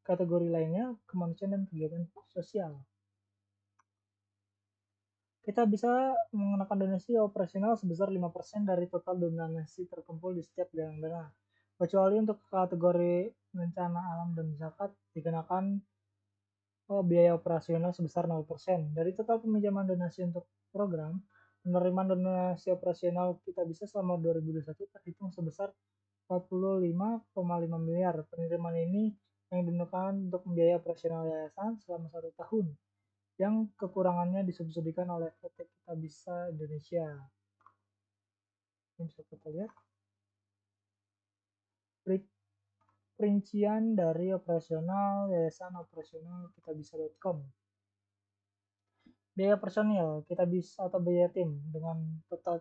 kategori lainnya, kemanusiaan dan kegiatan sosial. Kita bisa mengenakan donasi operasional sebesar 5% dari total donasi terkumpul di setiap galang dana. Kecuali untuk kategori bencana alam dan zakat dikenakan biaya operasional sebesar 0%. Dari total peminjaman donasi untuk program, penerimaan donasi operasional Kita Bisa selama 2021 terhitung sebesar 45,5 miliar. Penerimaan ini yang digunakan untuk membiayai operasional yayasan selama 1 tahun, yang kekurangannya disubsidikan oleh PT Kitabisa Indonesia. Ini bisa kita lihat. Perincian dari operasional yayasan operasional kitabisa.com. Biaya personil kita bisa atau biaya tim dengan total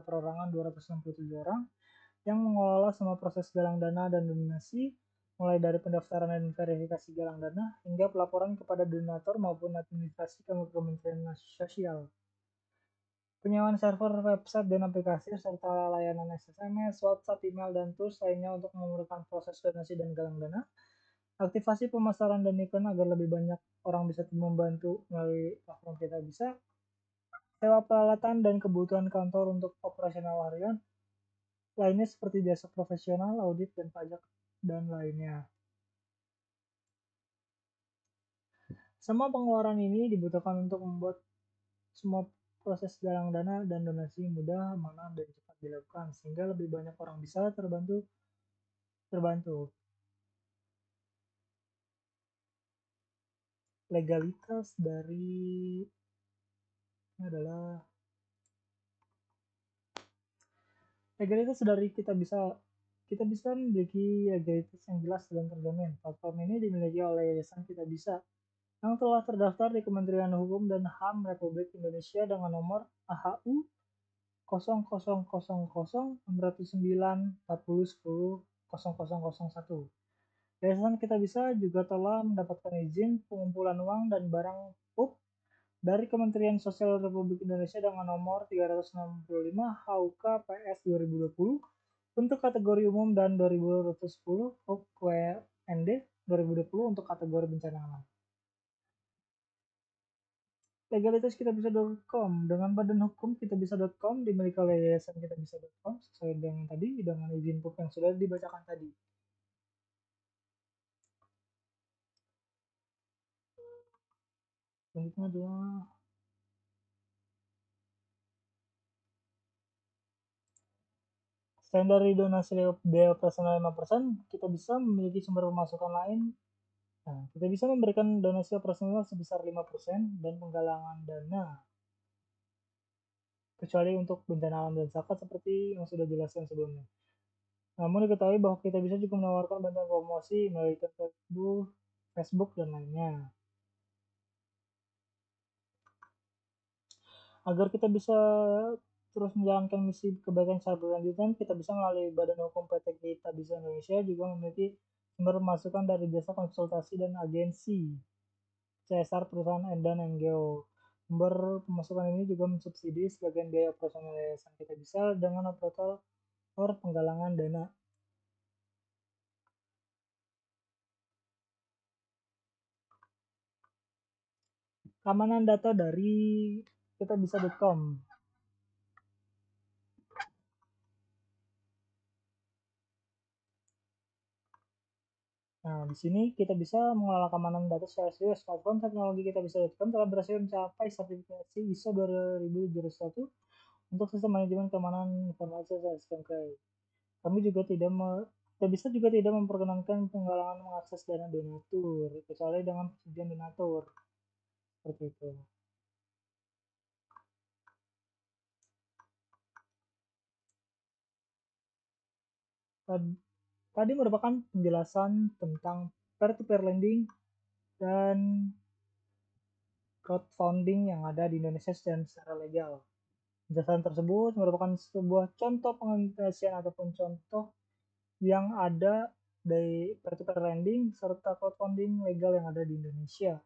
perorangan 267 orang yang mengelola semua proses galang dana dan donasi, mulai dari pendaftaran dan verifikasi galang dana hingga pelaporan kepada donatur maupun administrasi ke Kementerian Sosial. Penyewaan server, website, dan aplikasi serta layanan SMS, WhatsApp, email, dan tools lainnya untuk memudahkan proses donasi dan galang dana. Aktivasi pemasaran dan iklan agar lebih banyak orang bisa membantu melalui platform kita bisa. Sewa peralatan dan kebutuhan kantor untuk operasional harian lainnya seperti jasa profesional, audit, dan pajak, dan lainnya. Semua pengeluaran ini dibutuhkan untuk membuat semua proses galang dana dan donasi mudah, aman, dan cepat dilakukan, sehingga lebih banyak orang bisa terbantu. Legalitas dari ini adalah legalitas dari kita bisa memiliki legalitas yang jelas dan terjamin. Platform ini dimiliki oleh Yayasan Kita Bisa yang telah terdaftar di Kementerian Hukum dan HAM Republik Indonesia dengan nomor AHU 0000940940100001. Yayasan Kita Bisa juga telah mendapatkan izin pengumpulan uang dan barang PUP dari Kementerian Sosial Republik Indonesia dengan nomor 365 HUK PS 2020 untuk kategori umum dan 2210 HUK WND 2020 untuk kategori bencana alam. Legalitas kitabisa.com dengan badan hukum kitabisa.com dimiliki oleh yayasan kitabisa.com sesuai dengan tadi dengan izin PUP yang sudah dibacakan tadi. Selanjutnya adalah selain dari donasi biaya operasional 5%, kita bisa memiliki sumber pemasukan lain. Nah, kita bisa memberikan donasi operasional sebesar 5% dan penggalangan dana kecuali untuk bencana alam dan zakat seperti yang sudah dijelaskan sebelumnya. Namun diketahui bahwa kita bisa juga menawarkan bantuan promosi melalui Facebook dan lainnya. Agar kita bisa terus menjalankan misi kebaikan secara berkelanjutan, kita bisa melalui Badan Hukum PT Kita Bisa Indonesia juga memiliki sumber pemasukan dari jasa konsultasi dan agensi CSR perusahaan dan NGO. Sumber pemasukan ini juga mensubsidi sebagian biaya operasional yayasan Kita Bisa dengan operator penggalangan dana. Keamanan data dari kitabisa.com. Nah, di sini kita bisa mengelola keamanan data secara serius. Platform teknologi kita bisa.com telah berhasil mencapai sertifikasi ISO 2021 untuk sistem manajemen keamanan informasi SKMK. Kami juga kita bisa juga tidak memperkenankan penggalangan mengakses dana donatur kecuali dengan persetujuan donatur. Seperti itu. Tadi merupakan penjelasan tentang peer-to-peer lending dan crowdfunding yang ada di Indonesia secara legal. Penjelasan tersebut merupakan sebuah contoh pengimplementasian ataupun contoh yang ada dari peer-to-peer lending serta crowdfunding legal yang ada di Indonesia.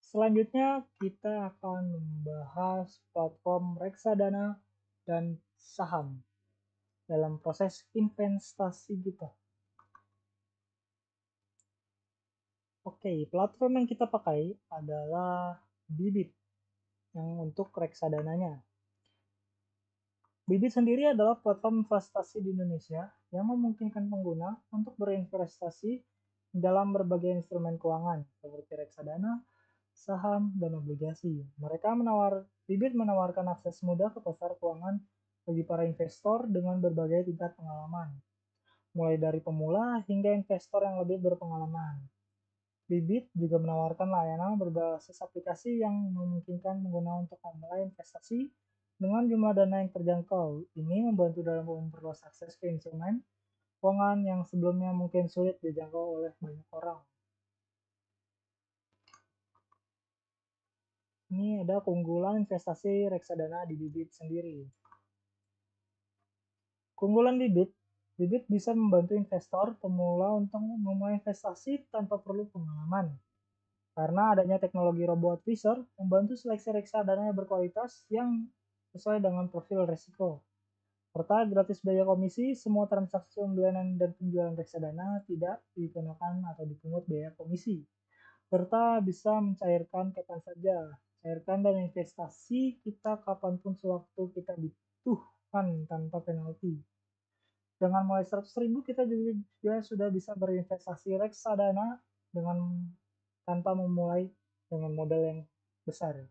Selanjutnya kita akan membahas platform reksadana dan saham dalam proses investasi kita. Oke, platform yang kita pakai adalah Bibit yang untuk reksadananya. Bibit sendiri adalah platform investasi di Indonesia yang memungkinkan pengguna untuk berinvestasi dalam berbagai instrumen keuangan seperti reksadana, saham, dan obligasi. Bibit menawarkan akses mudah ke pasar keuangan bagi para investor dengan berbagai tingkat pengalaman, mulai dari pemula hingga investor yang lebih berpengalaman. Bibit juga menawarkan layanan berbasis aplikasi yang memungkinkan pengguna untuk memulai investasi dengan jumlah dana yang terjangkau. Ini membantu dalam memperluas akses ke instrumen keuangan yang sebelumnya mungkin sulit dijangkau oleh banyak orang. Ini ada keunggulan investasi reksadana di Bibit sendiri. Keunggulan Bibit, Bibit bisa membantu investor pemula untuk memulai investasi tanpa perlu pengalaman. Karena adanya teknologi robo advisor membantu seleksi reksadana yang berkualitas yang sesuai dengan profil risiko. Serta gratis biaya komisi, semua transaksi pembelian dan penjualan reksadana tidak dikenakan atau dipungut biaya komisi. Serta bisa mencairkan kapan saja, cairkan dan investasi kita kapanpun sewaktu kita butuhkan tanpa penalti. Dengan mulai 100.000 kita juga sudah bisa berinvestasi reksadana dengan tanpa memulai dengan modal yang besar.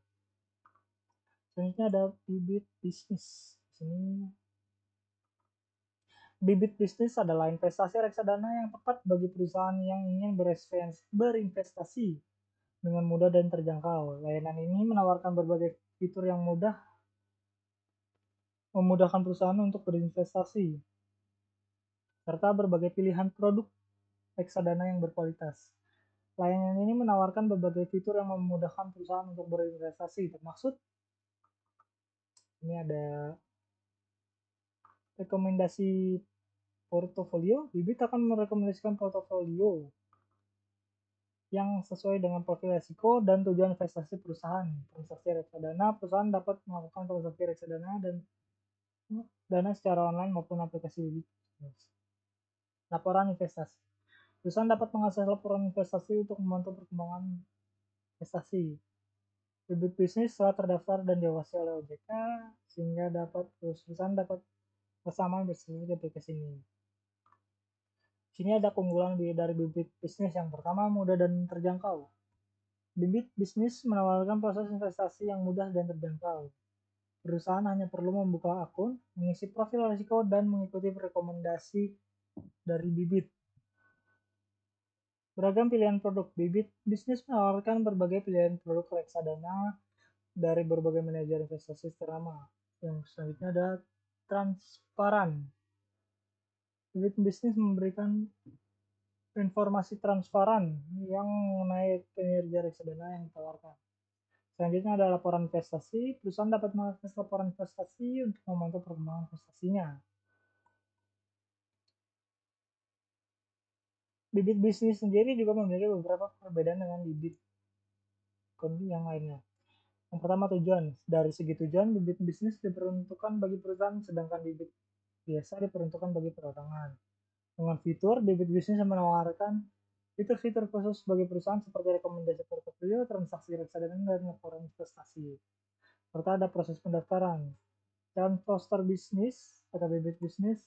Selanjutnya ada bibit bisnis. Di sini bibit bisnis adalah investasi reksadana yang tepat bagi perusahaan yang ingin berinvestasi dengan mudah dan terjangkau. Layanan ini menawarkan berbagai fitur yang memudahkan perusahaan untuk berinvestasi, serta berbagai pilihan produk reksadana yang berkualitas. Layanan ini menawarkan berbagai fitur yang memudahkan perusahaan untuk berinvestasi, termasuk ini ada rekomendasi portofolio. Bibit akan merekomendasikan portofolio yang sesuai dengan profil risiko dan tujuan investasi perusahaan. Transaksi reksadana, perusahaan dapat melakukan transaksi reksadana dan dana secara online maupun aplikasi Bibit. Laporan investasi. Perusahaan dapat mengakses laporan investasi untuk memantau perkembangan investasi. Bibit bisnis telah terdaftar dan diawasi oleh OJK sehingga perusahaan dapat bersama bersama di aplikasi ini. Sini ada keunggulan dari bibit bisnis. Yang pertama, mudah dan terjangkau. Bibit bisnis menawarkan proses investasi yang mudah dan terjangkau. Perusahaan hanya perlu membuka akun, mengisi profil risiko, dan mengikuti rekomendasi dari bibit. Beragam pilihan produk. Bibit bisnis menawarkan berbagai pilihan produk reksadana dari berbagai manajer investasi ternama. Yang selanjutnya ada transparan. Bibit bisnis memberikan informasi transparan yang mengenai kinerja reksadana yang ditawarkan. Selanjutnya ada laporan investasi. Perusahaan dapat mengakses laporan investasi untuk memantau perkembangan investasinya. Bibit bisnis sendiri juga memiliki beberapa perbedaan dengan bibit yang lainnya. Yang pertama, tujuan. Dari segi tujuan, bibit bisnis diperuntukkan bagi perusahaan, sedangkan bibit biasa diperuntukkan bagi perorangan. Dengan fitur, bibit bisnis menawarkan fitur-fitur khusus bagi perusahaan seperti rekomendasi portofolio, transaksi reksadana, dan laporan investasi. Serta ada proses pendaftaran. Dan poster bisnis atau bibit bisnis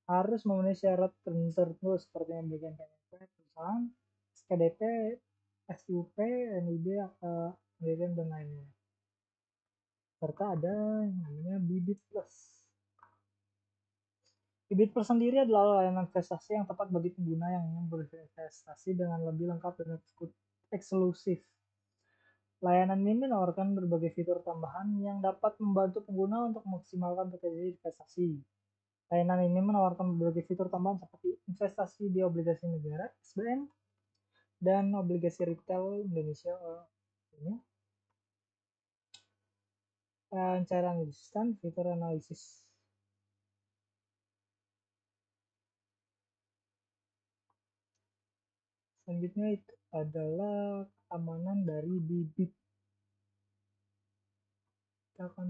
harus memenuhi syarat tertentu seperti memiliki KTP perusahaan, SKDP, SUP, NIB, pendirian dan lainnya. Serta ada yang namanya Bibit Plus. Bibit Plus sendiri adalah layanan investasi yang tepat bagi pengguna yang ingin berinvestasi dengan lebih lengkap dan eksklusif. Layanan ini menawarkan berbagai fitur tambahan yang dapat membantu pengguna untuk memaksimalkan potensi investasi. Layanan ini menawarkan berbagai fitur tambahan seperti investasi di obligasi negara, SBN, dan obligasi retail Indonesia. Ini pencairan instan, fitur analisis. Selanjutnya itu adalah keamanan dari bibit. Kita akan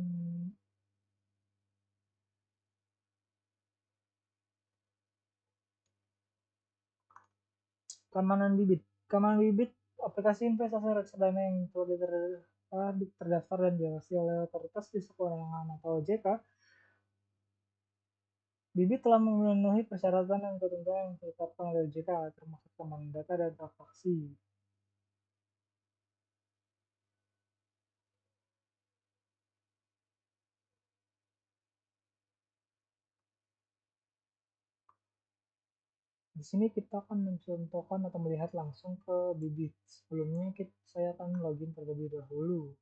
keamanan bibit. Keamanan bibit aplikasi investasi reksadana yang telah terdaftar dan diawasi oleh otoritas jasa keuangan atau OJK. Bibit telah memenuhi persyaratan dan ketentuan yang ditetapkan oleh OJK, termasuk keamanan data dan transaksi. Di sini kita akan mencontohkan atau melihat langsung ke bibit. Sebelumnya saya akan login terlebih dahulu.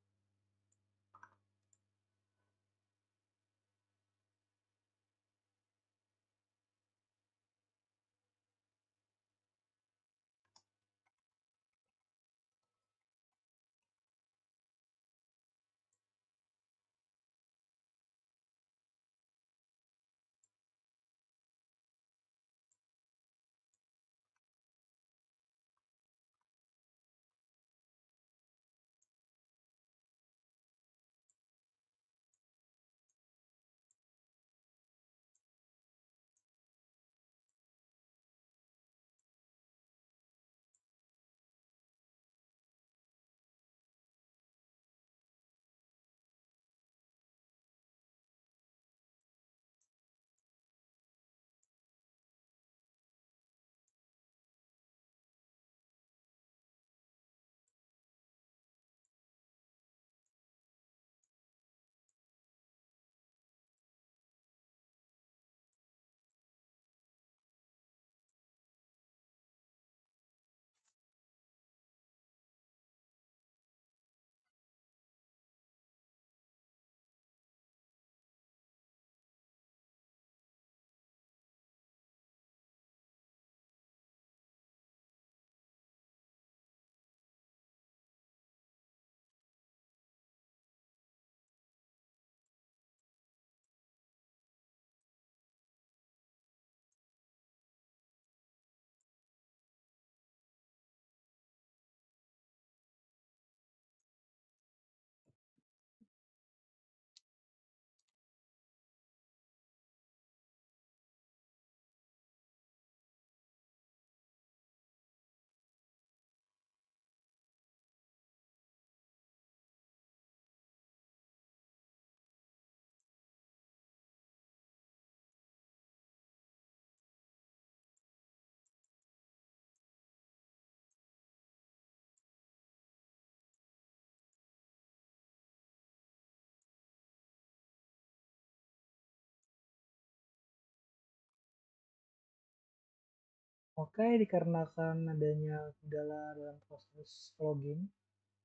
Oke, dikarenakan adanya kendala dalam proses login,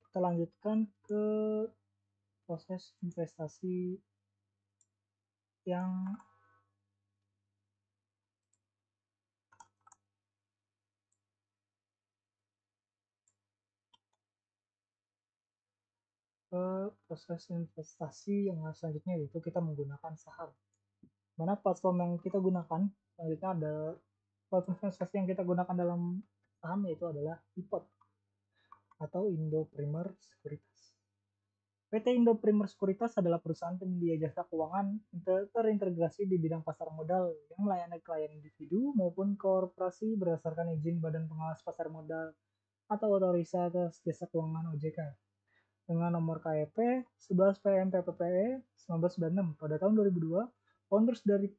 kita lanjutkan ke proses investasi yang proses investasi yang selanjutnya, yaitu kita menggunakan saham. Mana platform yang kita gunakan selanjutnya ada platform investasi yang kita gunakan dalam saham, yaitu adalah IPOT atau Indo Primer Sekuritas. PT Indo Primer Sekuritas adalah perusahaan penyedia jasa keuangan terintegrasi di bidang pasar modal yang melayani klien individu maupun korporasi berdasarkan izin Badan Pengawas Pasar Modal atau Otoritas Jasa Keuangan OJK dengan nomor KEP 11 PMPPPE 1996 pada tahun 2002. Founders dari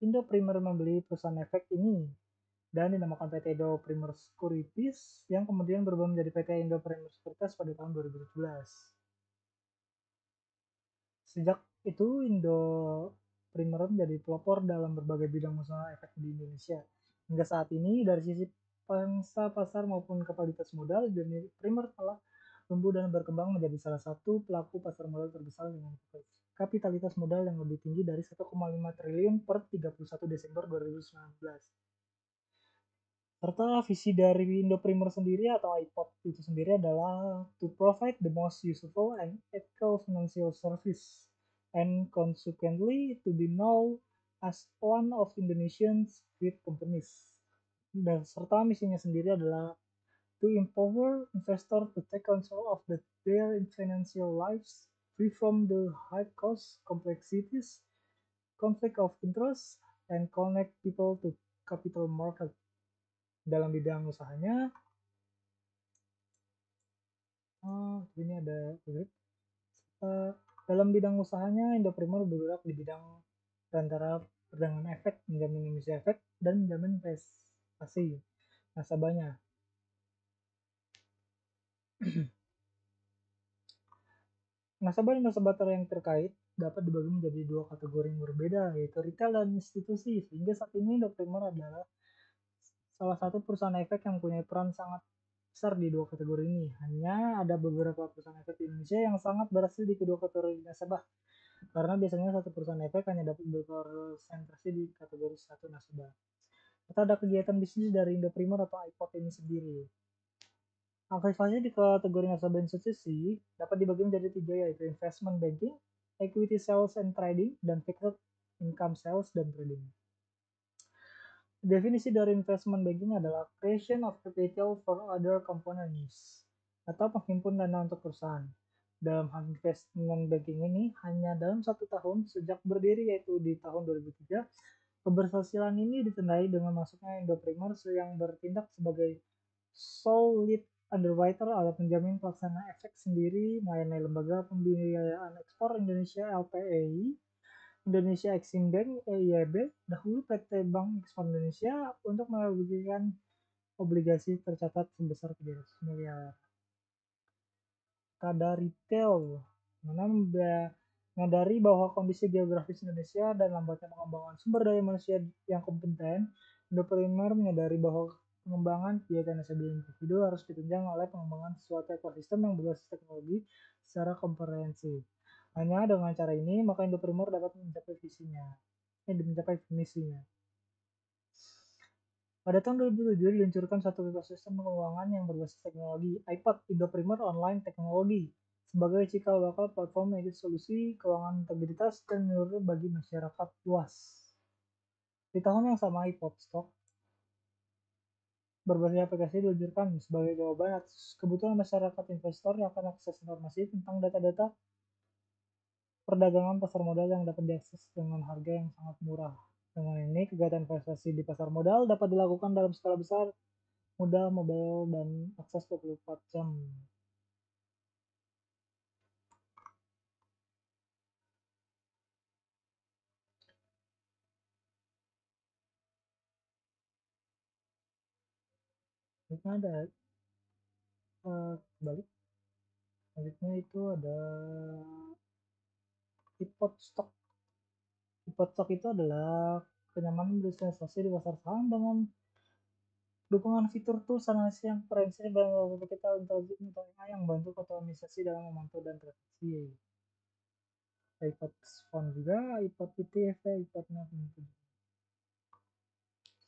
Indo Primer membeli perusahaan efek ini dan dinamakan PT Indo Primer Securities yang kemudian berubah menjadi PT Indo Primer Securities pada tahun 2017. Sejak itu Indo Primer menjadi pelopor dalam berbagai bidang usaha efek di Indonesia. Hingga saat ini dari sisi pangsa pasar maupun kapasitas modal, Indo Primer telah tumbuh dan berkembang menjadi salah satu pelaku pasar modal terbesar dengan kapitalitas modal yang lebih tinggi dari 1,5 triliun per 31 Desember 2019. Serta visi dari Indo Primer sendiri atau iPod itu sendiri adalah to provide the most useful and ethical financial service and consequently to be known as one of Indonesia's great companies. Dan serta misinya sendiri adalah to empower investors to take control of their financial lives free from the high cost, complexities, conflict of interest, and connect people to capital market. Dalam bidang usahanya, Ini ada dalam bidang usahanya Indoprimer bergerak di bidang antara perdagangan efek, menjamin emisi efek, dan menjamin investasi nasabahnya. Nasabah dan nasabah yang terkait dapat dibagi menjadi dua kategori yang berbeda, yaitu retail dan institusi. Sehingga saat ini Indoprimer adalah salah satu perusahaan efek yang mempunyai peran sangat besar di dua kategori ini. Hanya ada beberapa perusahaan efek di Indonesia yang sangat berhasil di kedua kategori nasabah, karena biasanya satu perusahaan efek hanya dapat berkonsentrasi di kategori satu nasabah. Kita ada kegiatan bisnis dari Indoprimer atau iPod ini sendiri. Aktivasi di kategori nasabah institusi dapat dibagi menjadi tiga, yaitu investment banking, equity sales and trading, dan fixed income sales dan trading. Definisi dari investment banking adalah creation of capital for other companies atau menghimpun dana untuk perusahaan. Dalam hal investment banking ini, hanya dalam 1 tahun sejak berdiri, yaitu di tahun 2003, keberhasilan ini ditandai dengan masuknya Indoprimer yang bertindak sebagai sole lead underwriter atau penjamin pelaksana efek sendiri, melayani lembaga pembiayaan ekspor Indonesia LPEI, Indonesia Exim Bank EIB, dahulu PT Bank Ekspor Indonesia, untuk menerbitkan obligasi tercatat sebesar 300 miliar. Pada retail, menyadari bahwa kondisi geografis Indonesia dan lambatnya pengembangan sumber daya manusia yang kompeten, Indoprimer menyadari bahwa pengembangan kegiatan nasabah individu harus ditunjang oleh pengembangan suatu ekosistem yang berbasis teknologi secara komprehensif. Hanya dengan cara ini, maka Indoprimer dapat mencapai misinya. Pada tahun 2007 diluncurkan satu ekosistem keuangan yang berbasis teknologi, iPod Indoprimer Online Technology, sebagai cikal bakal platform edit solusi keuangan integritas dan menyeluruh bagi masyarakat luas. Di tahun yang sama, iPod Stock berbagai aplikasi diluncurkan sebagai jawaban atas kebutuhan masyarakat investor yang akan akses informasi tentang data-data perdagangan pasar modal yang dapat diakses dengan harga yang sangat murah. Dengan ini, kegiatan investasi di pasar modal dapat dilakukan dalam skala besar, mudah, mobile, dan akses 24 jam. Selanjutnya ada balik. Selanjutnya itu ada iPod Stock. iPod Stock itu adalah kenyamanan berinvestasi di pasar saham dengan dukungan fitur tools analisis yang forensik dan capital intelligence yang membantu otomatisasi dalam memantau dan transaksi. iPod Phone juga, iPod ETF, iPod Nano.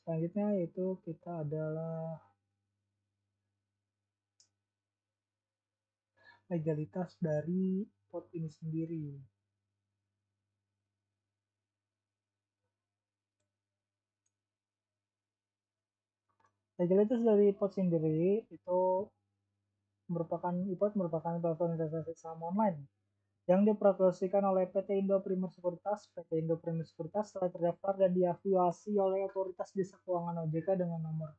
Selanjutnya yaitu kita adalah legalitas dari iPod ini sendiri. Legalitas dari iPod sendiri itu iPod merupakan platform investasi saham online yang dioperasikan oleh PT Indoprimer Sekuritas. PT Indoprimer Sekuritas telah terdaftar dan diafiliasi oleh Otoritas Jasa Keuangan OJK dengan nomor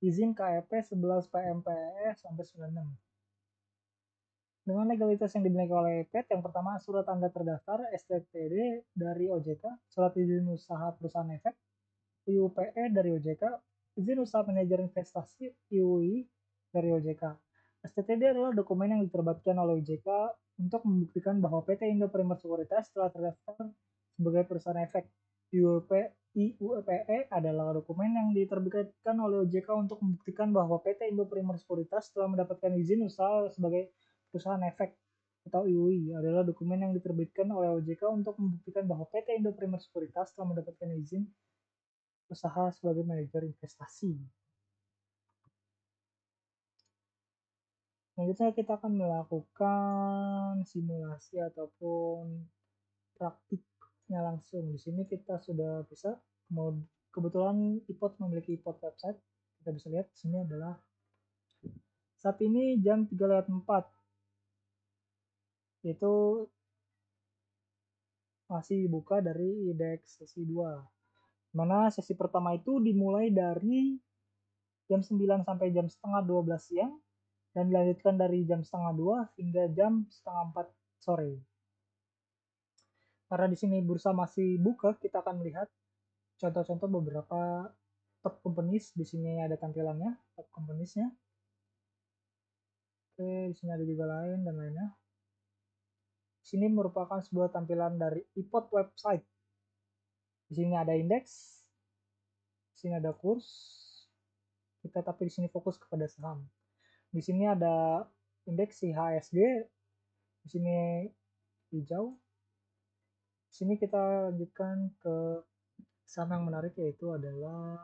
izin KEP 11 PMPE sampai 96. Dengan legalitas yang dimiliki oleh PT, yang pertama surat tanda terdaftar STTD dari OJK, surat izin usaha perusahaan efek IUPE dari OJK, izin usaha manajer investasi IUI dari OJK. STTD adalah dokumen yang diterbitkan oleh OJK untuk membuktikan bahwa PT Indoprimer Sekuritas telah terdaftar sebagai perusahaan efek. IUPE adalah dokumen yang diterbitkan oleh OJK untuk membuktikan bahwa PT Indoprimer Sekuritas telah mendapatkan izin usaha sebagai perusahaan efek. Atau IUI adalah dokumen yang diterbitkan oleh OJK untuk membuktikan bahwa PT Indoprimer Sekuritas telah mendapatkan izin usaha sebagai manajer investasi. Selanjutnya kita akan melakukan simulasi ataupun praktiknya langsung. Di sini kita sudah bisa, kebetulan iPod memiliki iPod website. Kita bisa lihat di sini adalah saat ini jam 3:04. Itu masih buka dari indeks sesi 2. Mana sesi pertama itu dimulai dari jam 9 sampai jam setengah 12 siang, dan dilanjutkan dari jam setengah 2 hingga jam setengah 4 sore. Karena di sini bursa masih buka, kita akan melihat contoh-contoh beberapa top companies. Di sini ada tampilannya, top companiesnya. Oke, di sini ada juga lain dan lainnya. Di sini merupakan sebuah tampilan dari iPod website. Di sini ada indeks, di sini ada kurs. Kita tapi di sini fokus kepada saham. Di sini ada indeks IHSG, di sini hijau. Di sini kita lanjutkan ke saham yang menarik, yaitu adalah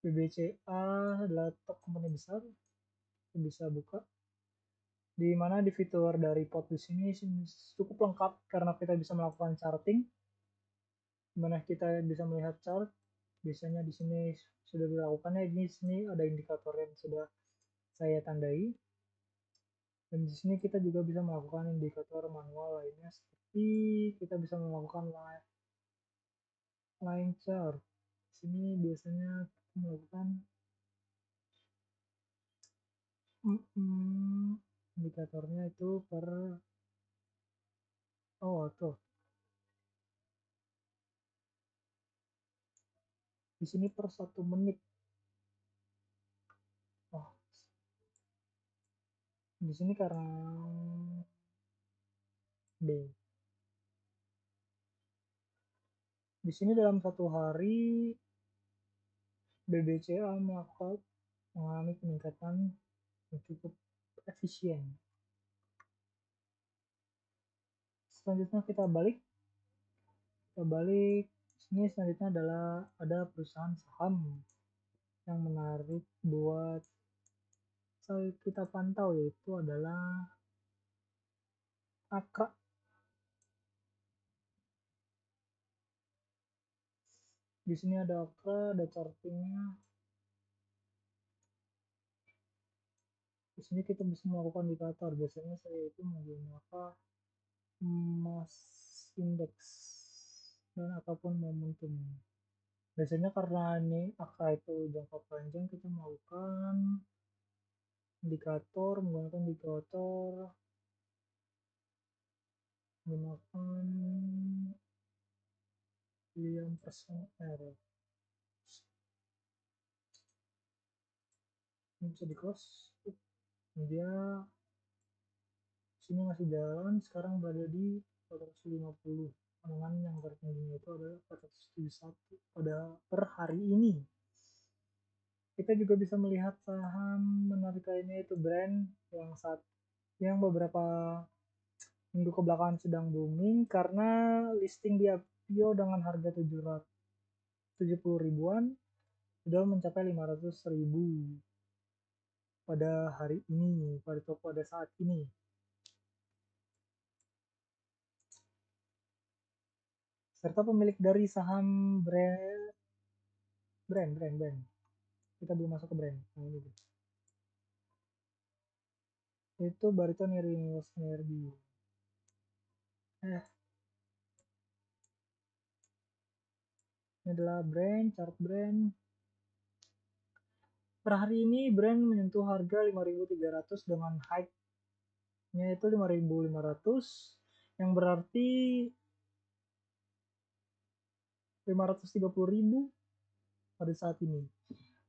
BBCA, adalah top company besar. Kita bisa buka. Di mana di fitur dari pot di sini cukup lengkap karena kita bisa melakukan charting, di mana kita bisa melihat chart. Biasanya di sini sudah dilakukannya. Di sini ada indikator yang sudah saya tandai. Dan di sini kita juga bisa melakukan indikator manual lainnya, seperti kita bisa melakukan line chart. Di sini biasanya kita melakukan indikatornya itu per tuh. Di sini per 1 menit. Oh, di sini karena B. Di sini dalam 1 hari BBCA mengalami peningkatan yang cukup efisien. Selanjutnya kita balik. Sini selanjutnya adalah ada perusahaan saham yang menarik buat kita pantau, yaitu adalah Akra. Di sini ada Akra, ada chartingnya. Di sini kita bisa melakukan indikator. Biasanya saya itu menggunakan mass index dan ataupun momentum. Biasanya karena ini Akra itu jangka panjang, kita melakukan indikator menggunakan William persen error. Ini bisa di close. Dia sini masih jalan, sekarang berada di 450. Dengan yang tertingginya itu adalah 471 pada per hari ini. Kita juga bisa melihat saham menarik lainnya, itu brand yang beberapa minggu kebelakangan sedang booming karena listing di IPO dengan harga 770 ribuan sudah mencapai 500 ribu pada hari ini, pada saat ini. Serta pemilik dari saham brand. Kita belum masuk ke brand. Nah, ini itu Barito Energy. Ini adalah chart brand. Per hari ini brand menyentuh harga 5.300 dengan high-nya itu 5.500, yang berarti 530.000 pada saat ini.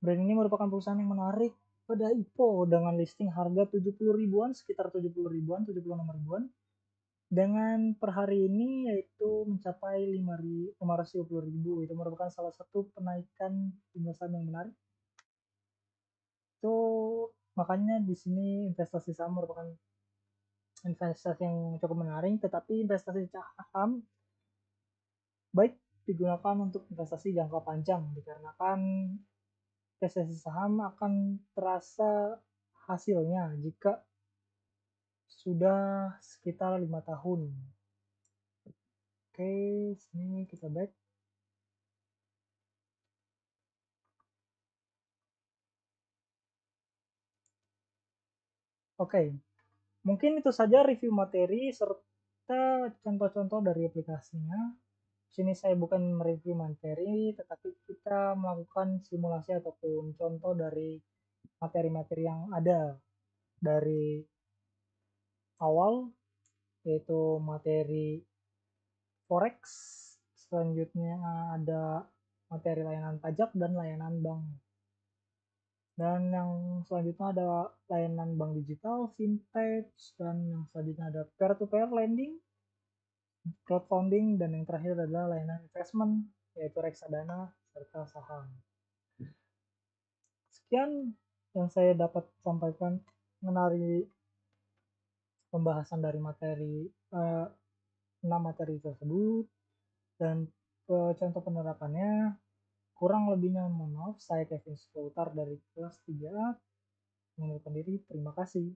Brand ini merupakan perusahaan yang menarik pada IPO dengan listing harga 70 ribuan, sekitar 70 ribuan, 76 ribuan. Dengan per hari ini yaitu mencapai 520 ribu. Itu merupakan salah satu penaikan jumlah saham yang menarik. Itu makanya di sini investasi saham merupakan investasi yang cukup menarik, tetapi investasi saham baik digunakan untuk investasi jangka panjang, dikarenakan investasi saham akan terasa hasilnya jika sudah sekitar 5 tahun. Oke, sini kita back. Oke, mungkin itu saja review materi serta contoh-contoh dari aplikasinya. Sini saya bukan mereview materi, tetapi kita melakukan simulasi ataupun contoh dari materi-materi yang ada dari awal, yaitu materi forex, selanjutnya ada materi layanan pajak dan layanan bank. Dan yang selanjutnya ada layanan bank digital, fintech, dan yang selanjutnya ada peer-to-peer lending, crowdfunding, dan yang terakhir adalah layanan investment, yaitu reksadana serta saham. Sekian yang saya dapat sampaikan mengenai pembahasan dari materi 6 materi tersebut, dan contoh penerapannya. Kurang lebihnya mohon maaf. Saya Kevin Sultar dari kelas 3A. Menurutkan diri, terima kasih.